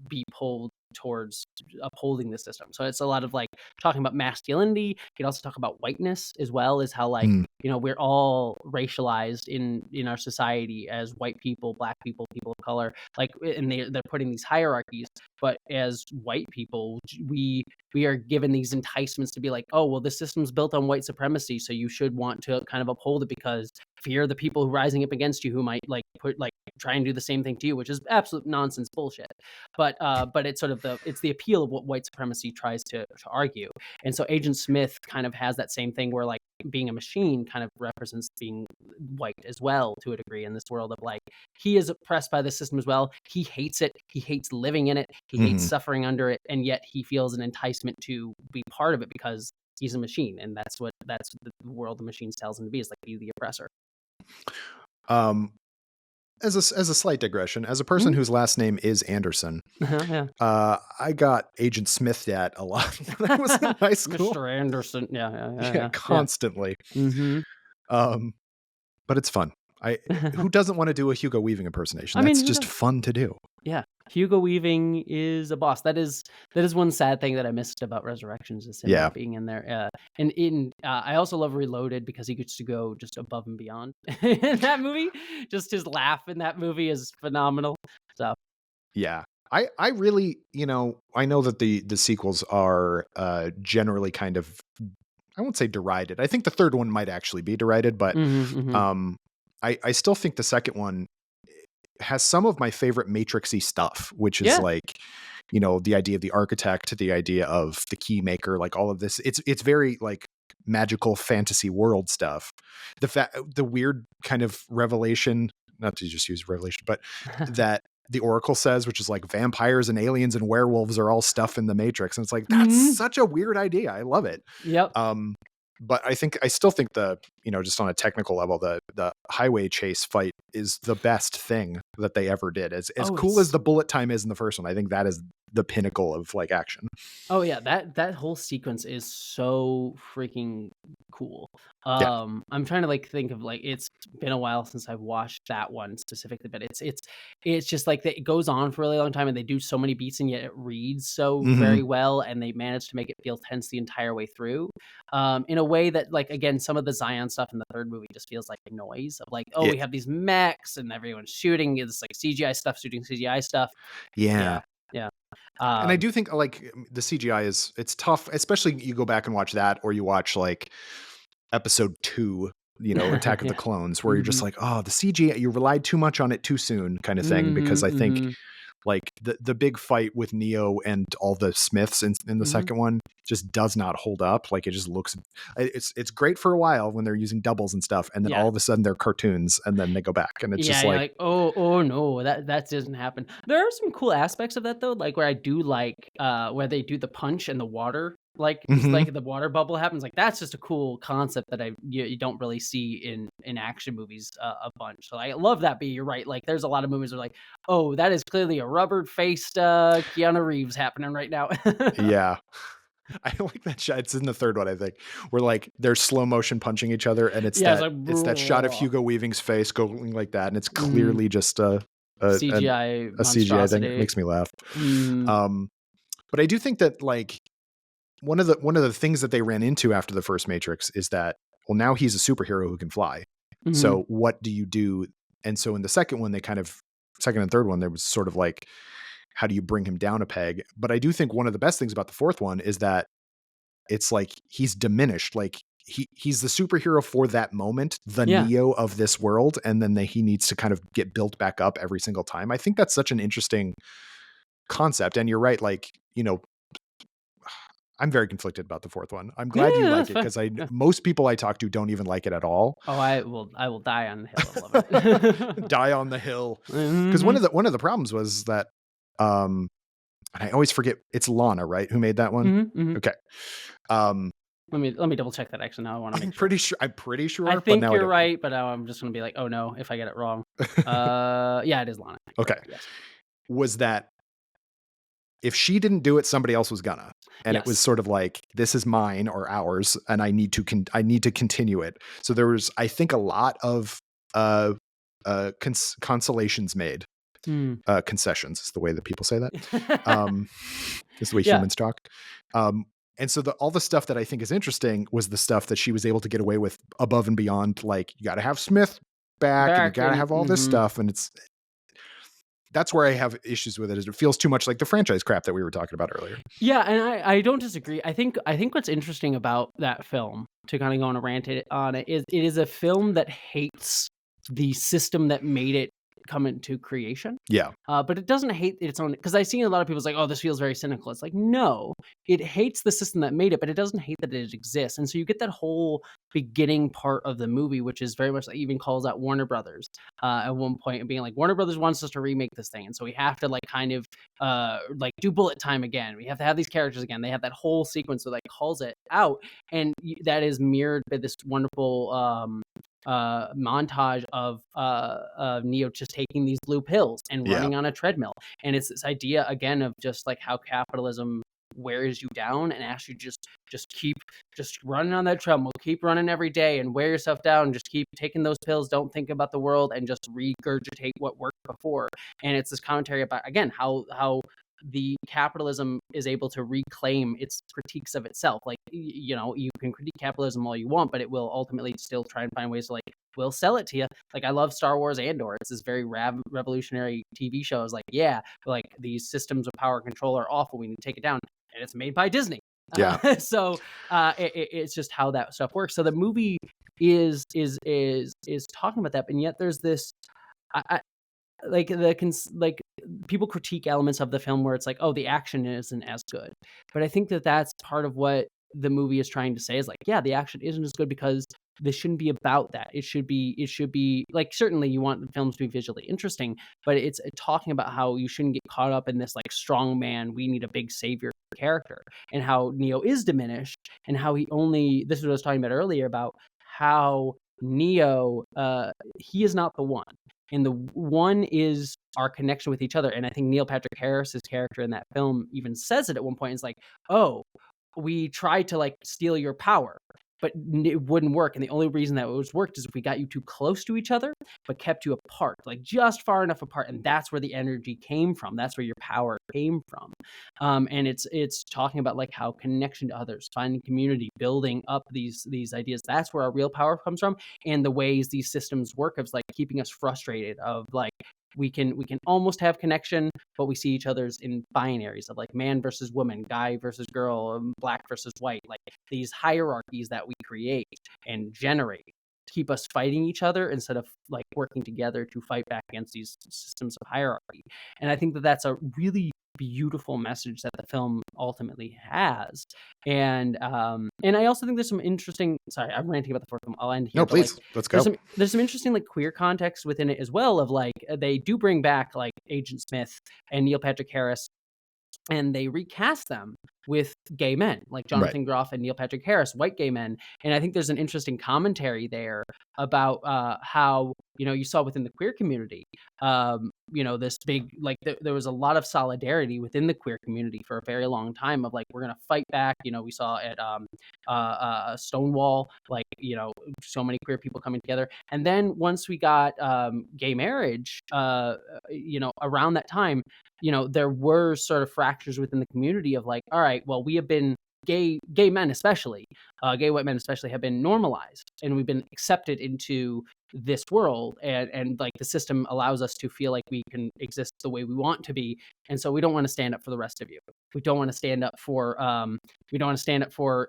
be pulled towards upholding the system. So it's a lot of like talking about masculinity. You can also talk about whiteness as well, as how like Mm. we're all racialized in our society as white people, black people, people of color, like, and they're putting these hierarchies, but as white people, we are given these enticements to be like, oh, well, the system's built on white supremacy, so you should want to kind of uphold it because fear the people who rising up against you who might like put like try and do the same thing to you, which is absolute nonsense bullshit. But it's sort of it's the appeal of what white supremacy tries to argue. And so Agent Smith kind of has that same thing where like being a machine kind of represents being white as well to a degree in this world of like he is oppressed by the system as well. He hates it. He hates living in it. He hates Hmm. suffering under it, and yet he feels an enticement to be part of it because he's a machine, and that's what the world of machines tells him to be, is like be the oppressor. Um, as a slight digression, as a person Mhm. whose last name is Anderson, Yeah. I got Agent Smith at a lot when I was in high school. Mr. Anderson. Yeah, yeah, yeah, Yeah, yeah, yeah. constantly. Mhm. Um, but it's fun. I Who doesn't want to do a Hugo Weaving impersonation? I mean, That's who just does? fun to do. Yeah. Hugo Weaving is a boss. That is one sad thing that I missed about Resurrections is him Yeah. not being in there. And in I also love Reloaded because he gets to go just above and beyond in that movie. Just his laugh in that movie is phenomenal. So, Yeah. I really, I know that the sequels are generally kind of, I won't say derided. I think the third one might actually be derided, but mhm, mhm. um I still think the second one has some of my favorite Matrixy stuff, which is Yeah. like, the idea of the architect, the idea of the key maker, like all of this. It's very like magical fantasy world stuff. The weird kind of revelation, not to just use revelation, but that the Oracle says, which is like vampires and aliens and werewolves are all stuff in the Matrix. And it's like, that's Mhm. such a weird idea. I love it. Yep. Um, but I still think just on a technical level, the highway chase fight is the best thing that they ever did. As Oh, cool as it's the bullet time is in the first one, I think that is the pinnacle of like action. Oh yeah, that whole sequence is so freaking cool. Yeah. I'm trying to like think of like it's been a while since I've watched that one specifically, but it's just like that it goes on for a really long time and they do so many beats and yet it reads so Hmm. very well and they manage to make it feel tense the entire way through. In a way that like again some of the Zion stuff in the third movie just feels like noise of like, oh, Yeah. we have these mechs and everyone's shooting, it's like CGI stuff shooting CGI stuff. Yeah. Yeah. Yeah. And I Um do think like the CGI it's tough, especially you go back and watch that, or you watch like episode 2. Attack of the Yeah. Clones, where you're just Mhm. like, oh, the CG, you relied too much on it too soon, kind of thing. Because Mhm, I think mhm, like the big fight with Neo and all the Smiths in the mhm. second one just does not hold up. Like it just looks, it's great for a while when they're using doubles and stuff, and then Yeah. all of a sudden they're cartoons, and then they go back, and it's Yeah, just you're like, like, "Oh, no, that doesn't happen." There are some cool aspects of that though, like where I do like, where they do the punch and the water, like is mhm. like the water bubble happens, like that's just a cool concept that you don't really see in action movies, a bunch. So I love that, but you're right, like there's a lot of movies that are like, "Oh, that is clearly a rubber-faced, Keanu Reeves happening right now." Yeah. I like that shot. It's in the third one, I think, where like they're slow motion punching each other, and Yeah, it's like, it's that shot of Hugo Weaving's face going like that, and it's mhm, clearly just a an, CGI a CGI thing. It monstrosity. makes me laugh. Mm, Um, but I do think that like one of the things that they ran into after the first Matrix is that, well, now he's a superhero who can fly. mhm, So what do you do? And so in the second one, they kind of second and third one, there was sort of like, how do you bring him down a peg? But I do think one of the best things about the fourth one is that it's like he's diminished. Like he's the superhero for that moment, the yeah. Neo of this world, and then he needs to kind of get built back up every single time. I think that's such an interesting concept. And you're right, like, I'm very conflicted about the fourth one. I'm Yeah, glad you like that's it, fine. because I Yeah. most people I talk to don't even like it at all. Oh, I will die on the hill of loving it. Die on the hill. Because one Mhm. of the problems was that, and I always forget, it's Lana, right, who made that one? Mhm, mhm. Okay. Um, Let me double check that actually now, I wanna I'm make sure. pretty sure, I but think now I you're don't know. right, but now I'm just gonna be like, "Oh, no," if I get it wrong. Yeah, it is Lana. Okay. Correct, yes. Was that if she didn't do it, somebody else was gonna. And it was Yes. sort of like, this is mine or ours, and I need to I need to continue it. So there was, I think, a lot of uh consolations made. Mm. Concessions is the way that people say that. Um is the way Yeah. humans talk. Um and so all the stuff that I think is interesting was the stuff that she was able to get away with above and beyond, like, you gotta have Smith back and you Back gotta and have all this mhm. stuff. And that's where I have issues with it, is it feels too much like the franchise crap that we were talking about earlier. Yeah, and I don't disagree. I think what's interesting about that film, to kinda go on a rant on it, is it is a film that hates the system that made it come into creation. Yeah. But it doesn't hate its own, because I've seen a lot of people's like, "Oh, this feels very cynical." It's like, no, it hates the system that made it, but it doesn't hate that it exists. And so you get that whole beginning part of the movie, which is very much like, even calls out Warner Brothers at one point, and being like, Warner Brothers wants us to remake this thing, and so we have to like kind of like do bullet time again. We have to have these characters again. They have that whole sequence that like calls it out, and that is mirrored by this wonderful montage of Neo just taking these blue pills and Yeah. running on a treadmill. And it's this idea again of just like how capitalism wears you down and asks you just keep just running on that treadmill, keep running every day and wear yourself down, just keep taking those pills, don't think about the world, and just regurgitate what worked before. And it's this commentary about again how the capitalism is able to reclaim its critiques of itself. Like, you can critique capitalism all you want, but it will ultimately still try and find ways to like, we'll sell it to you. Like, I love Star Wars Andor. It's this very revolutionary TV show. It's like, yeah, like these systems of power and control are awful. We need to take it down, and it's made by Disney. Yeah. So it's just how that stuff works. So the movie is talking about that, and yet there's this. I, like like people critique elements of the film where it's like, oh, the action isn't as good, but I think that that's part of what the movie is trying to say, is like, yeah, the action isn't as good because this shouldn't be about that. It should be like, certainly you want the films to be visually interesting, but it's talking about how you shouldn't get caught up in this like strong man, we need a big savior character, and how Neo is diminished, and how he only, this is what I was talking about earlier about how Neo, he is not the one, and the one is our connection with each other. And I think Neil Patrick Harris's character in that film even says it at one point. It's like, oh, we tried to like steal your power, but it wouldn't work. And the only reason that it was worked is if we got you too close to each other, but kept you apart, like just far enough apart. And that's where the energy came from. That's where your power came from. And it's talking about like how connection to others, finding community, building up these ideas. That's where our real power comes from, and the ways these systems work of like keeping us frustrated, of like, we can almost have connection, but we see each other's in binaries of like man versus woman, guy versus girl, black versus white, like these hierarchies that we create and generate. keep us fighting each other instead of like working together to fight back against these systems of hierarchy. And I think that that's a really beautiful message that the film ultimately has. And I also think there's some interesting, sorry, I'm ranting about the fourth film, I'll end here, No, but like please, let's go. there's some interesting like queer context within it as well, of like they do bring back like Agent Smith and Neil Patrick Harris, and they recast them with gay men like Right. Jonathan Groff and Neil Patrick Harris, white gay men. And I think there's an interesting commentary there about how, you know, you saw within the queer community, you know, this big, like there was a lot of solidarity within the queer community for a very long time of like, we're going to fight back. You know, we saw at Stonewall, like, you know, so many queer people coming together. And then once we got gay marriage, you know, around that time, you know, there were sort of fractures within the community of like, all right, well, we have been gay men, especially gay white men especially, have been normalized, and we've been accepted into this world, and like the system allows us to feel like we can exist the way we want to be. And so we don't want to stand up for the rest of you. We don't want to stand up for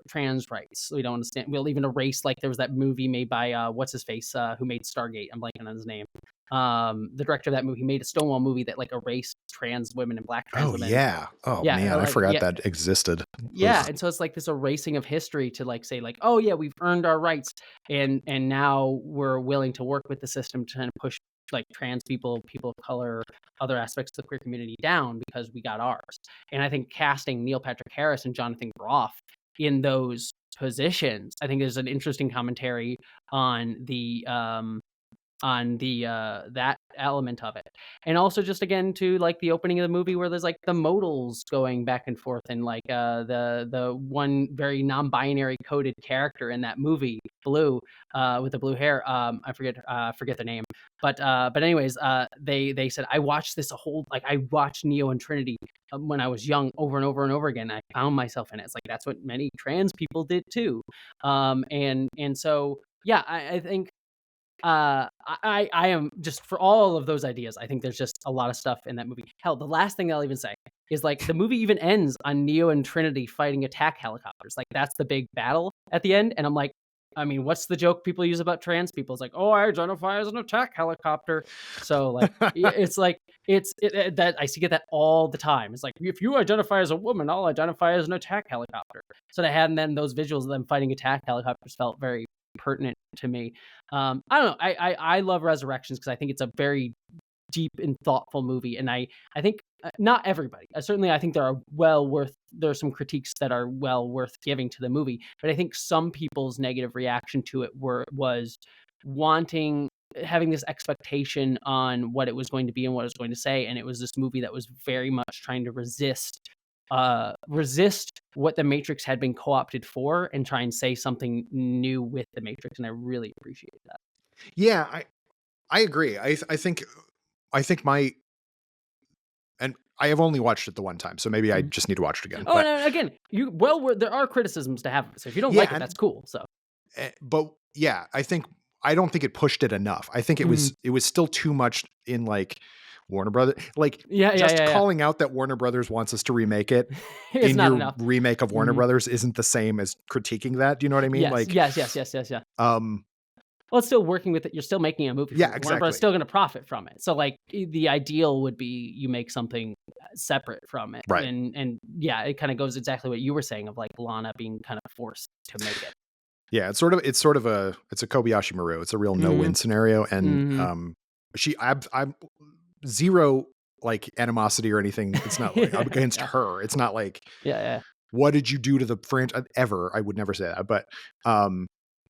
trans rights. We don't want to stand, we'll even erase, like there was that movie made by what's his face, who made Stargate, I'm blanking on his name. The director of that movie made a Stonewall movie that like erased trans women and black trans women. Yeah. Oh Yeah, man, I like, forgot yeah. that existed. Yeah, Ugh. and so it's like this erasing of history to like say like, oh yeah, we've earned our rights, and now we're willing to work with the system to kind of push like trans people, people of color, other aspects of the queer community down because we got ours. And I think casting Neil Patrick Harris and Jonathan Groff in those positions, I think there's an interesting commentary on the that element of it. And also just again to like the opening of the movie where there's like the modals going back and forth, and like the one very non-binary coded character in that movie, Blue, with the blue hair, I forget the name, but anyways, they said, I watched this a whole, like I watched Neo and Trinity when I was young over and over and over again. I found myself in it. It's like that's what many trans people did too. And so yeah, I think I am just, for all of those ideas, I think there's just a lot of stuff in that movie. Hell, the last thing I'll even say is like the movie even ends on Neo and Trinity fighting attack helicopters. Like that's the big battle at the end. And I'm like, I mean, what's the joke people use about trans people? It's like, oh, I identify as an attack helicopter. So like, it's like, that I see, get that all the time. It's like, if you identify as a woman, I'll identify as an attack helicopter. So they had, and then those visuals of them fighting attack helicopters felt very pertinent to me. I don't know. I love Resurrections because I think it's a very deep and thoughtful movie, and I think not everybody. Certainly, I think there are some critiques that are well worth giving to the movie, but I think some people's negative reaction to it was having this expectation on what it was going to be and what it was going to say, and it was this movie that was very much trying to resist what the Matrix had been co-opted for and try and say something new with the Matrix, and I really appreciate that. Yeah, I agree. I think and I have only watched it the one time, so maybe I just need to watch it again. Oh, But and again, there are criticisms to have. So if you don't yeah, like it, that's cool. So, but yeah, I don't think it pushed it enough. I think it was still too much in like Warner Brothers, like calling out that Warner Brothers wants us to remake it it's in not your enough. remake of Warner Brothers isn't the same as critiquing that. Do you know what I mean? Yes, like, yes. Well, it's still working with it. You're still making a movie. Yeah, Warner exactly. Bros. Still going to profit from it. So, like, the ideal would be you make something separate from it, right? And yeah, it kind of goes exactly what you were saying of like Lana being kind of forced to make it. Yeah, it's sort of a Kobayashi Maru. It's a real no-win scenario, and I'm zero like animosity or anything. It's not like I'm against her. It's not like what did you do to the franchise ever? I would never say that, but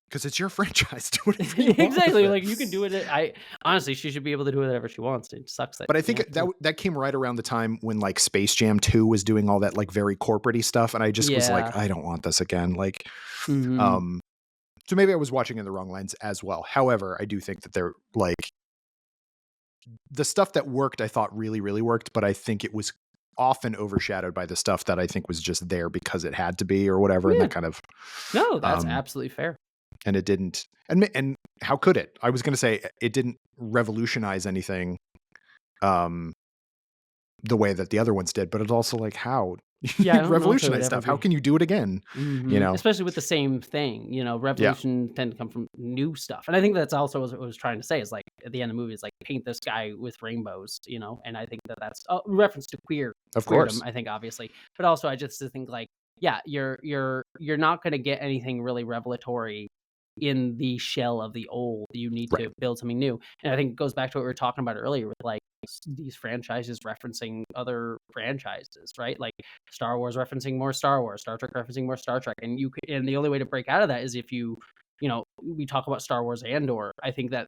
because it's your franchise. Do whatever you want. Exactly. Like you can do it. Honestly, she should be able to do whatever she wants. It sucks that. But I think that came right around the time when like Space Jam 2 was doing all that like very corporate-y stuff, and I just was like, I don't want this again. Like, so maybe I was watching in the wrong lens as well. However, I do think that they're like the stuff that worked, I thought really, really worked, but I think it was often overshadowed by the stuff that I think was just there because it had to be or whatever. And that kind of no, that's absolutely fair. And it didn't, and how could it? I was going to say it didn't revolutionize anything, the way that the other ones did, but it's also like how Yeah, I don't know if it would revolutionize ever stuff. How be. can you do it again? You know? Especially with the same thing, Yeah, revolution tend to come from new stuff, and I think that's also what I was trying to say is, like, at the end of the movie, it's like, paint the sky with rainbows, and I think that that's a reference to of queerdom, course. I think, obviously, but also I just think, like, yeah, you're not gonna get anything really revelatory in the shell of the old. You need Right. to build something new, and I think it goes back to what we were talking about earlier with, like, these franchises referencing other franchises, right? Like Star Wars referencing more Star Wars, Star Trek referencing more Star Trek, and the only way to break out of that is if we talk about Star Wars Andor. I think that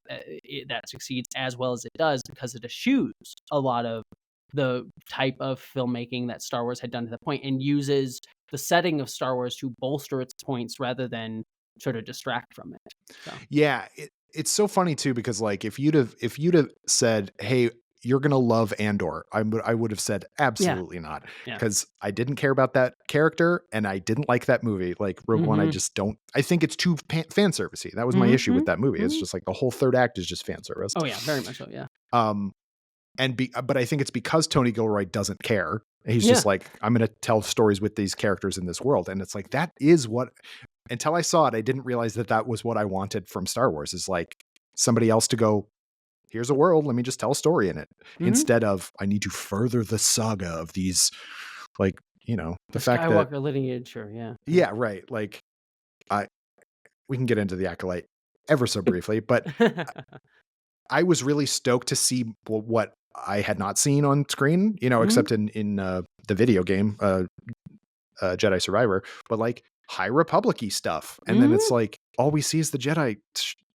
that succeeds as well as it does because it eschews a lot of the type of filmmaking that Star Wars had done to the point and uses the setting of Star Wars to bolster its points rather than sort of distract from it. So Yeah, it's so funny too because like if you'd have said, "Hey, you're gonna love Andor," I would have said yeah, absolutely not yeah, because I didn't care about that character and I didn't like that movie. Like Rogue One, I mm-hmm, just don't. I think it's too fan servicey. That was my issue mm-hmm, with that movie. It's mm-hmm. just like the whole third act is just fan service. Oh yeah, very much so. Yeah, Um, but I think it's because Tony Gilroy doesn't care. He's yeah. just like, I'm going to tell stories with these characters in this world, and it's like that is what. Until I saw it, I didn't realize that that was what I wanted from Star Wars. Is like somebody else to go. Here's a world. Let me just tell a story in it. Mhm. Instead of I need to further the saga of these, like the The fact that Skywalker lineage, sure, yeah, yeah. yeah, right. Like I we can get into the Acolyte ever so briefly, but I was really stoked to see what I had not seen on screen, Mhm, except in the video game, Jedi Survivor, but like High Republic-y stuff. And then it's mhm. like all we see is the Jedi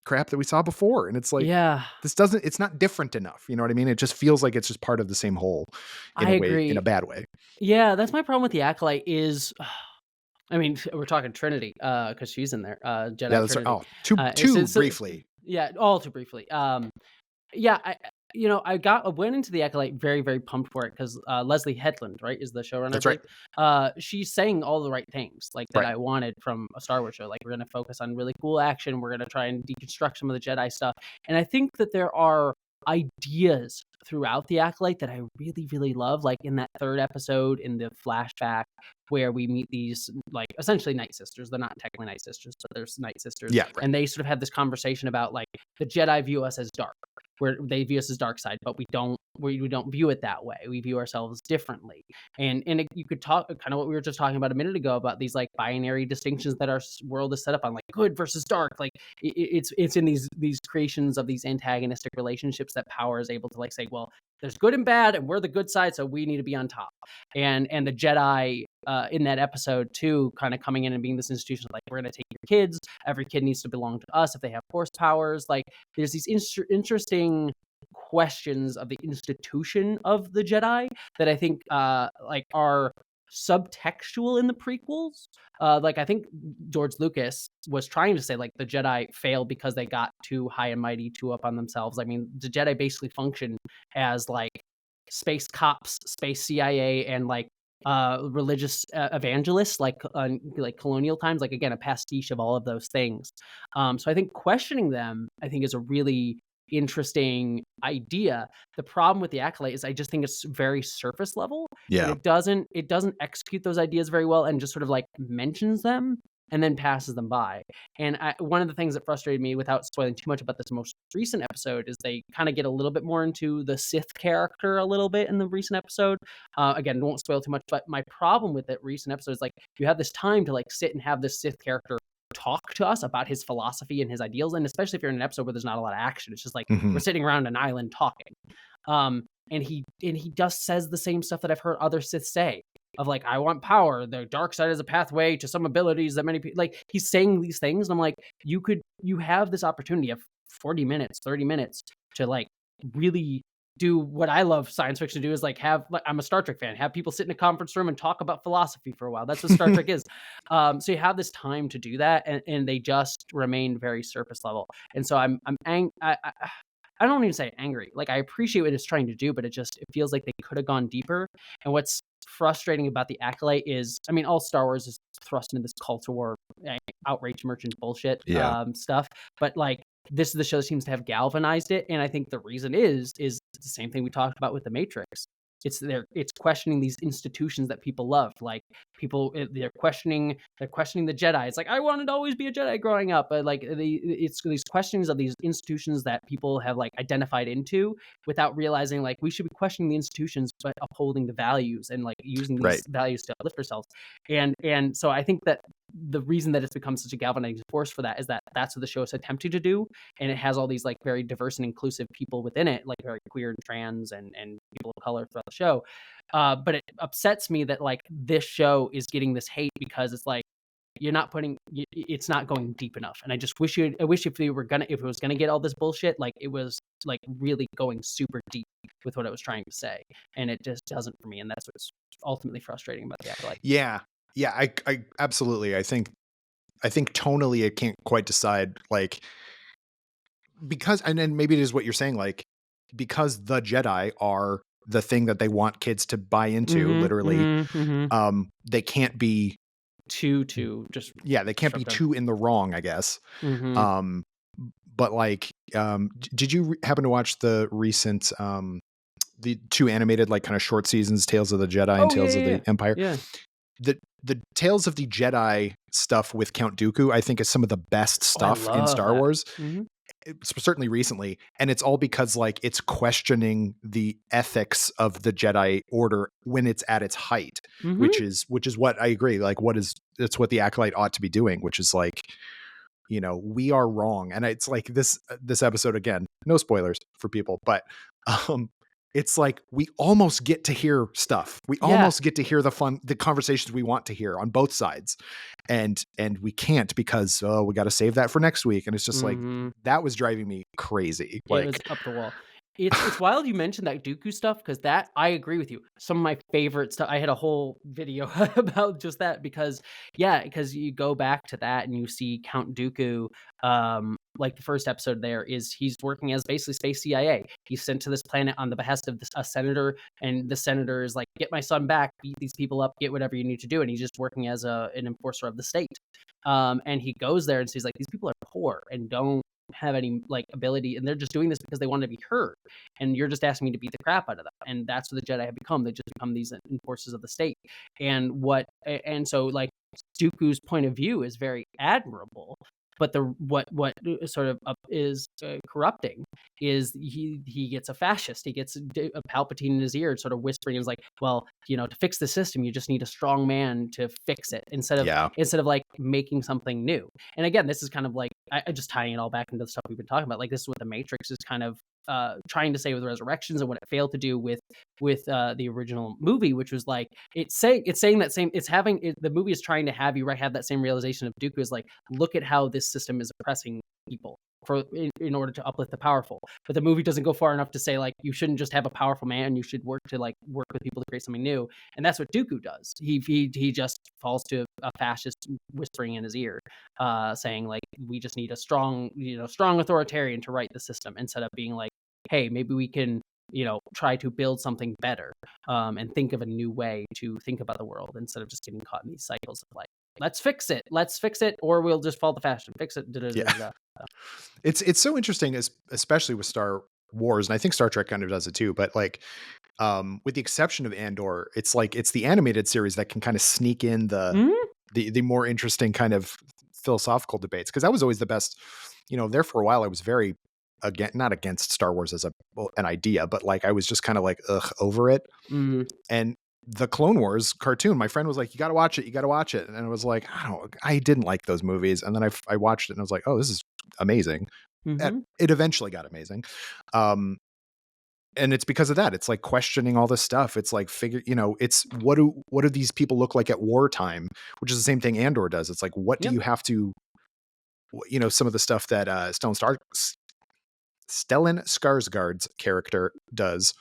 crap that we saw before. And it's like, Yeah, it's not different enough. You know what I mean? It just feels like it's just part of the same whole in I a way, in a agree. bad way. Yeah, that's my problem with the Acolyte is I mean, we're talking Trinity, because she's in there, Yeah, Jedi that's right. Trinity. Oh, too, It's too it's briefly. yeah, all too briefly. Yeah, I went into the Acolyte very, very pumped for it because Leslie Headland, right, is the showrunner, I That's right. believe. She's saying all the right things, like, that Right. I wanted from a Star Wars show. Like, we're gonna focus on really cool action. We're gonna try and deconstruct some of the Jedi stuff. And I think that there are ideas throughout the Acolyte that I really, really love. Like in that third episode, in the flashback, where we meet these like essentially Night Sisters. They're not technically Night Sisters, but there's Night Sisters, Yeah, right. and they sort of have this conversation about like the Jedi view us as dark, where they view us as dark side, but we don't view it that way. We view ourselves differently. And you could talk kind of what we were just talking about a minute ago about these like binary distinctions that our world is set up on, like good versus dark. Like it's in these creations of these antagonistic relationships that power is able to like say, well, there's good and bad, and we're the good side, so we need to be on top. And the Jedi in that episode too, kind of coming in and being this institution like we're going to take your kids. Every kid needs to belong to us if they have force powers. Like there's these interesting questions of the institution of the Jedi that I think like are subtextual in the prequels. Like I think George Lucas was trying to say like the Jedi failed because they got too high and mighty, too up on themselves. I mean, the Jedi basically function as like space cops, space CIA, and like religious evangelists, like colonial times. Like again, a pastiche of all of those things. So I think questioning them, I think, is a really interesting idea. The problem with the Acolyte is I just think it's very surface level, and Yeah. it doesn't execute those ideas very well, and just sort of like mentions them and then passes them by. And one of the things that frustrated me, without spoiling too much about this most recent episode, is they kind of get a little bit more into the Sith character a little bit in the recent episode. Again, won't spoil too much, but my problem with that recent episode is like you have this time to like sit and have this Sith character talk to us about his philosophy and his ideals, and especially if you're in an episode where there's not a lot of action, it's just like we're Hmm. sitting around an island talking. And he just says the same stuff that I've heard other Sith say of like, I want power. The dark side is a pathway to some abilities that many people like. He's saying these things, and I'm like, you have this opportunity of 40 minutes, 30 minutes to like really do what I love science fiction to do is like have like I'm a Star Trek fan, have people sit in a conference room and talk about philosophy for a while. That's what Star Trek is. So you have this time to do that, and they just remain very surface level. And so I don't even say angry. Like I appreciate what it's trying to do, but it feels like they could have gone deeper. And what's frustrating about the Acolyte is, I mean, all Star Wars is thrust into this culture war, outrage merchant bullshit Yeah. stuff. But like this is the show that seems to have galvanized it, and I think the reason is the same thing we talked about with the Matrix. it's questioning these institutions that people love. Like they're questioning the Jedi. It's like, I wanted to always be a Jedi growing up, but like it's these questions of these institutions that people have like identified into without realizing like we should be questioning the institutions but upholding the values and like using these Right. values to uplift ourselves. And so I think that the reason that it's become such a galvanizing force for that is that that's what the show is attempting to do, and it has all these like very diverse and inclusive people within it, like very queer and trans and people of color throughout the show. But it upsets me that like this show is getting this hate because it's like you're not putting it's not going deep enough. And I just wish if it was gonna get all this bullshit, like it was like really going super deep with what it was trying to say, and it just doesn't for me, and that's what's ultimately frustrating about the Acolyte. Yeah, I absolutely. I think tonally it can't quite decide, like, because, and then maybe it is what you're saying, like, because the Jedi are the thing that they want kids to buy into, literally. They can't be Too just they can't be too in the wrong, I guess. But like, did you happen to watch the recent the two animated like kind of short seasons, Tales of the Jedi and Tales of the Empire? Yeah. The Tales of the Jedi stuff with Count Dooku, I think, is some of the best stuff in Star Wars. Certainly recently, and it's all because like it's questioning the ethics of the Jedi Order when it's at its height, which is what I agree. Like, it's what the Acolyte ought to be doing, which is like, you know, we are wrong. And it's like this episode, again, no spoilers for people, but it's like we almost get to hear stuff. We almost get to hear the conversations we want to hear on both sides. And we can't because we got to save that for next week. And it's just like, that was driving me crazy. Like, it was up the wall. It's wild you mentioned that Dooku stuff, because that, I agree with you. Some of my favorite stuff. I had a whole video about just that because you go back to that and you see Count Dooku. Like the first episode there is he's working as basically space CIA. He's sent to this planet on the behest of a senator, and the senator is like, get my son back, beat these people up, get whatever you need to do. And he's just working as an enforcer of the state. And he goes there and sees like these people are poor and don't have any like ability, and they're just doing this because they want to be heard, and you're just asking me to beat the crap out of them. And that's what the Jedi have become. They just become these enforcers of the state. And so like Dooku's point of view is very admirable, but what sort of is corrupting is he gets a fascist. He gets a Palpatine in his ear, sort of whispering, is like, well, you know, to fix the system, you just need a strong man to fix it, instead of like making something new. And again, this is kind of like I just tying it all back into the stuff we've been talking about. Like, this is what the Matrix is kind of trying to say with Resurrections, and what it failed to do with the original movie, which was like the movie is trying to have you have that same realization of Dooku is like, look at how this system is oppressing people in order to uplift the powerful. But the movie doesn't go far enough to say like you shouldn't just have a powerful man, you should work with people to create something new. And that's what Dooku does. He just falls to a fascist whispering in his ear, saying like, we just need a strong authoritarian to right the system, instead of being like, hey, maybe we can try to build something better, and think of a new way to think about the world, instead of just getting caught in these cycles of like, let's fix it, or we'll just fall to fashion. Fix it. It's so interesting, especially with Star Wars, and I think Star Trek kind of does it too. But like, with the exception of Andor, it's like it's the animated series that can kind of sneak in the more interesting kind of philosophical debates. Because that was always the best. There for a while, I was very not against Star Wars as an idea, but like I was just kind of like over it. And the Clone Wars cartoon, my friend was like, you got to watch it. And I was like, I didn't like those movies. And then I watched it and I was like, oh, this is amazing. It eventually got amazing. And it's because of that. It's like questioning all this stuff. It's like it's what do these people look like at wartime, which is the same thing Andor does. It's like, what do you have to, some of the stuff that Stellan Skarsgård's character does,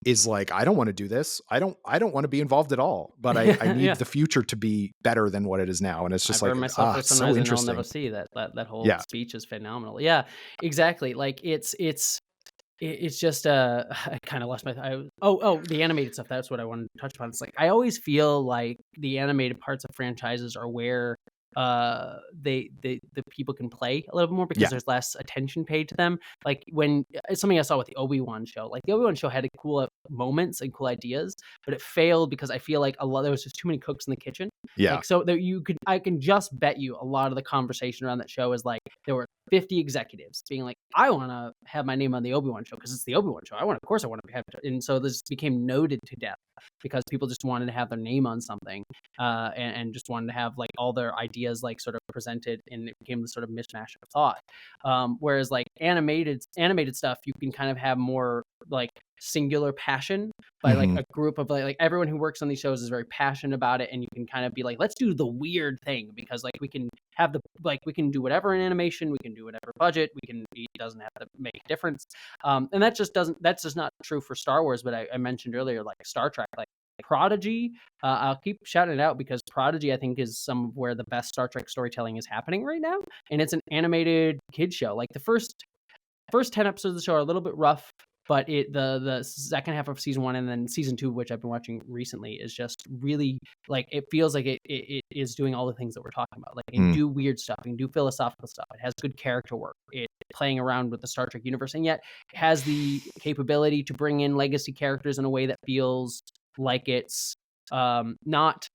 is like, I don't want to do this. I don't want to be involved at all, but I need the future to be better than what it is now. And it's just myself so interesting. I'll never see that whole speech is phenomenal. Yeah, exactly. Like it's just I kind of lost my the animated stuff. That's what I wanted to touch upon. It's like, I always feel like the animated parts of franchises are where the people can play a little bit more because Yeah. there's less attention paid to them. Like when it's something I saw with the Obi-Wan show. Like the Obi-Wan show had cool moments and cool ideas, but it failed because I feel like there was just too many cooks in the kitchen. Yeah. Like so that I can just bet you a lot of the conversation around that show is like there were 50 executives being like, I want to have my name on the Obi-Wan show because it's the Obi-Wan show. Of course I want to have it. And so this became noted to death because people just wanted to have their name on something, and just wanted to have like all their ideas like sort of presented, and it became this sort of mishmash of thought. Whereas like animated stuff, you can kind of have more like singular passion by like a group of like everyone who works on these shows is very passionate about it, and you can kind of be like, let's do the weird thing because like we can do whatever in animation, we can do whatever budget, it doesn't have to make a difference. And that's just not true for Star Wars, but I mentioned earlier like Star Trek, like Prodigy. I'll keep shouting it out because Prodigy I think is some of where the best Star Trek storytelling is happening right now, and it's an animated kid show. Like the first 10 episodes of the show are a little bit rough, but the second half of season 1 and then season 2, which I've been watching recently, is just really like it feels like it is doing all the things that we're talking about. Like it can do weird stuff, it can do philosophical stuff, it has good character work, it playing around with the Star Trek universe, and yet it has the capability to bring in legacy characters in a way that feels like it's not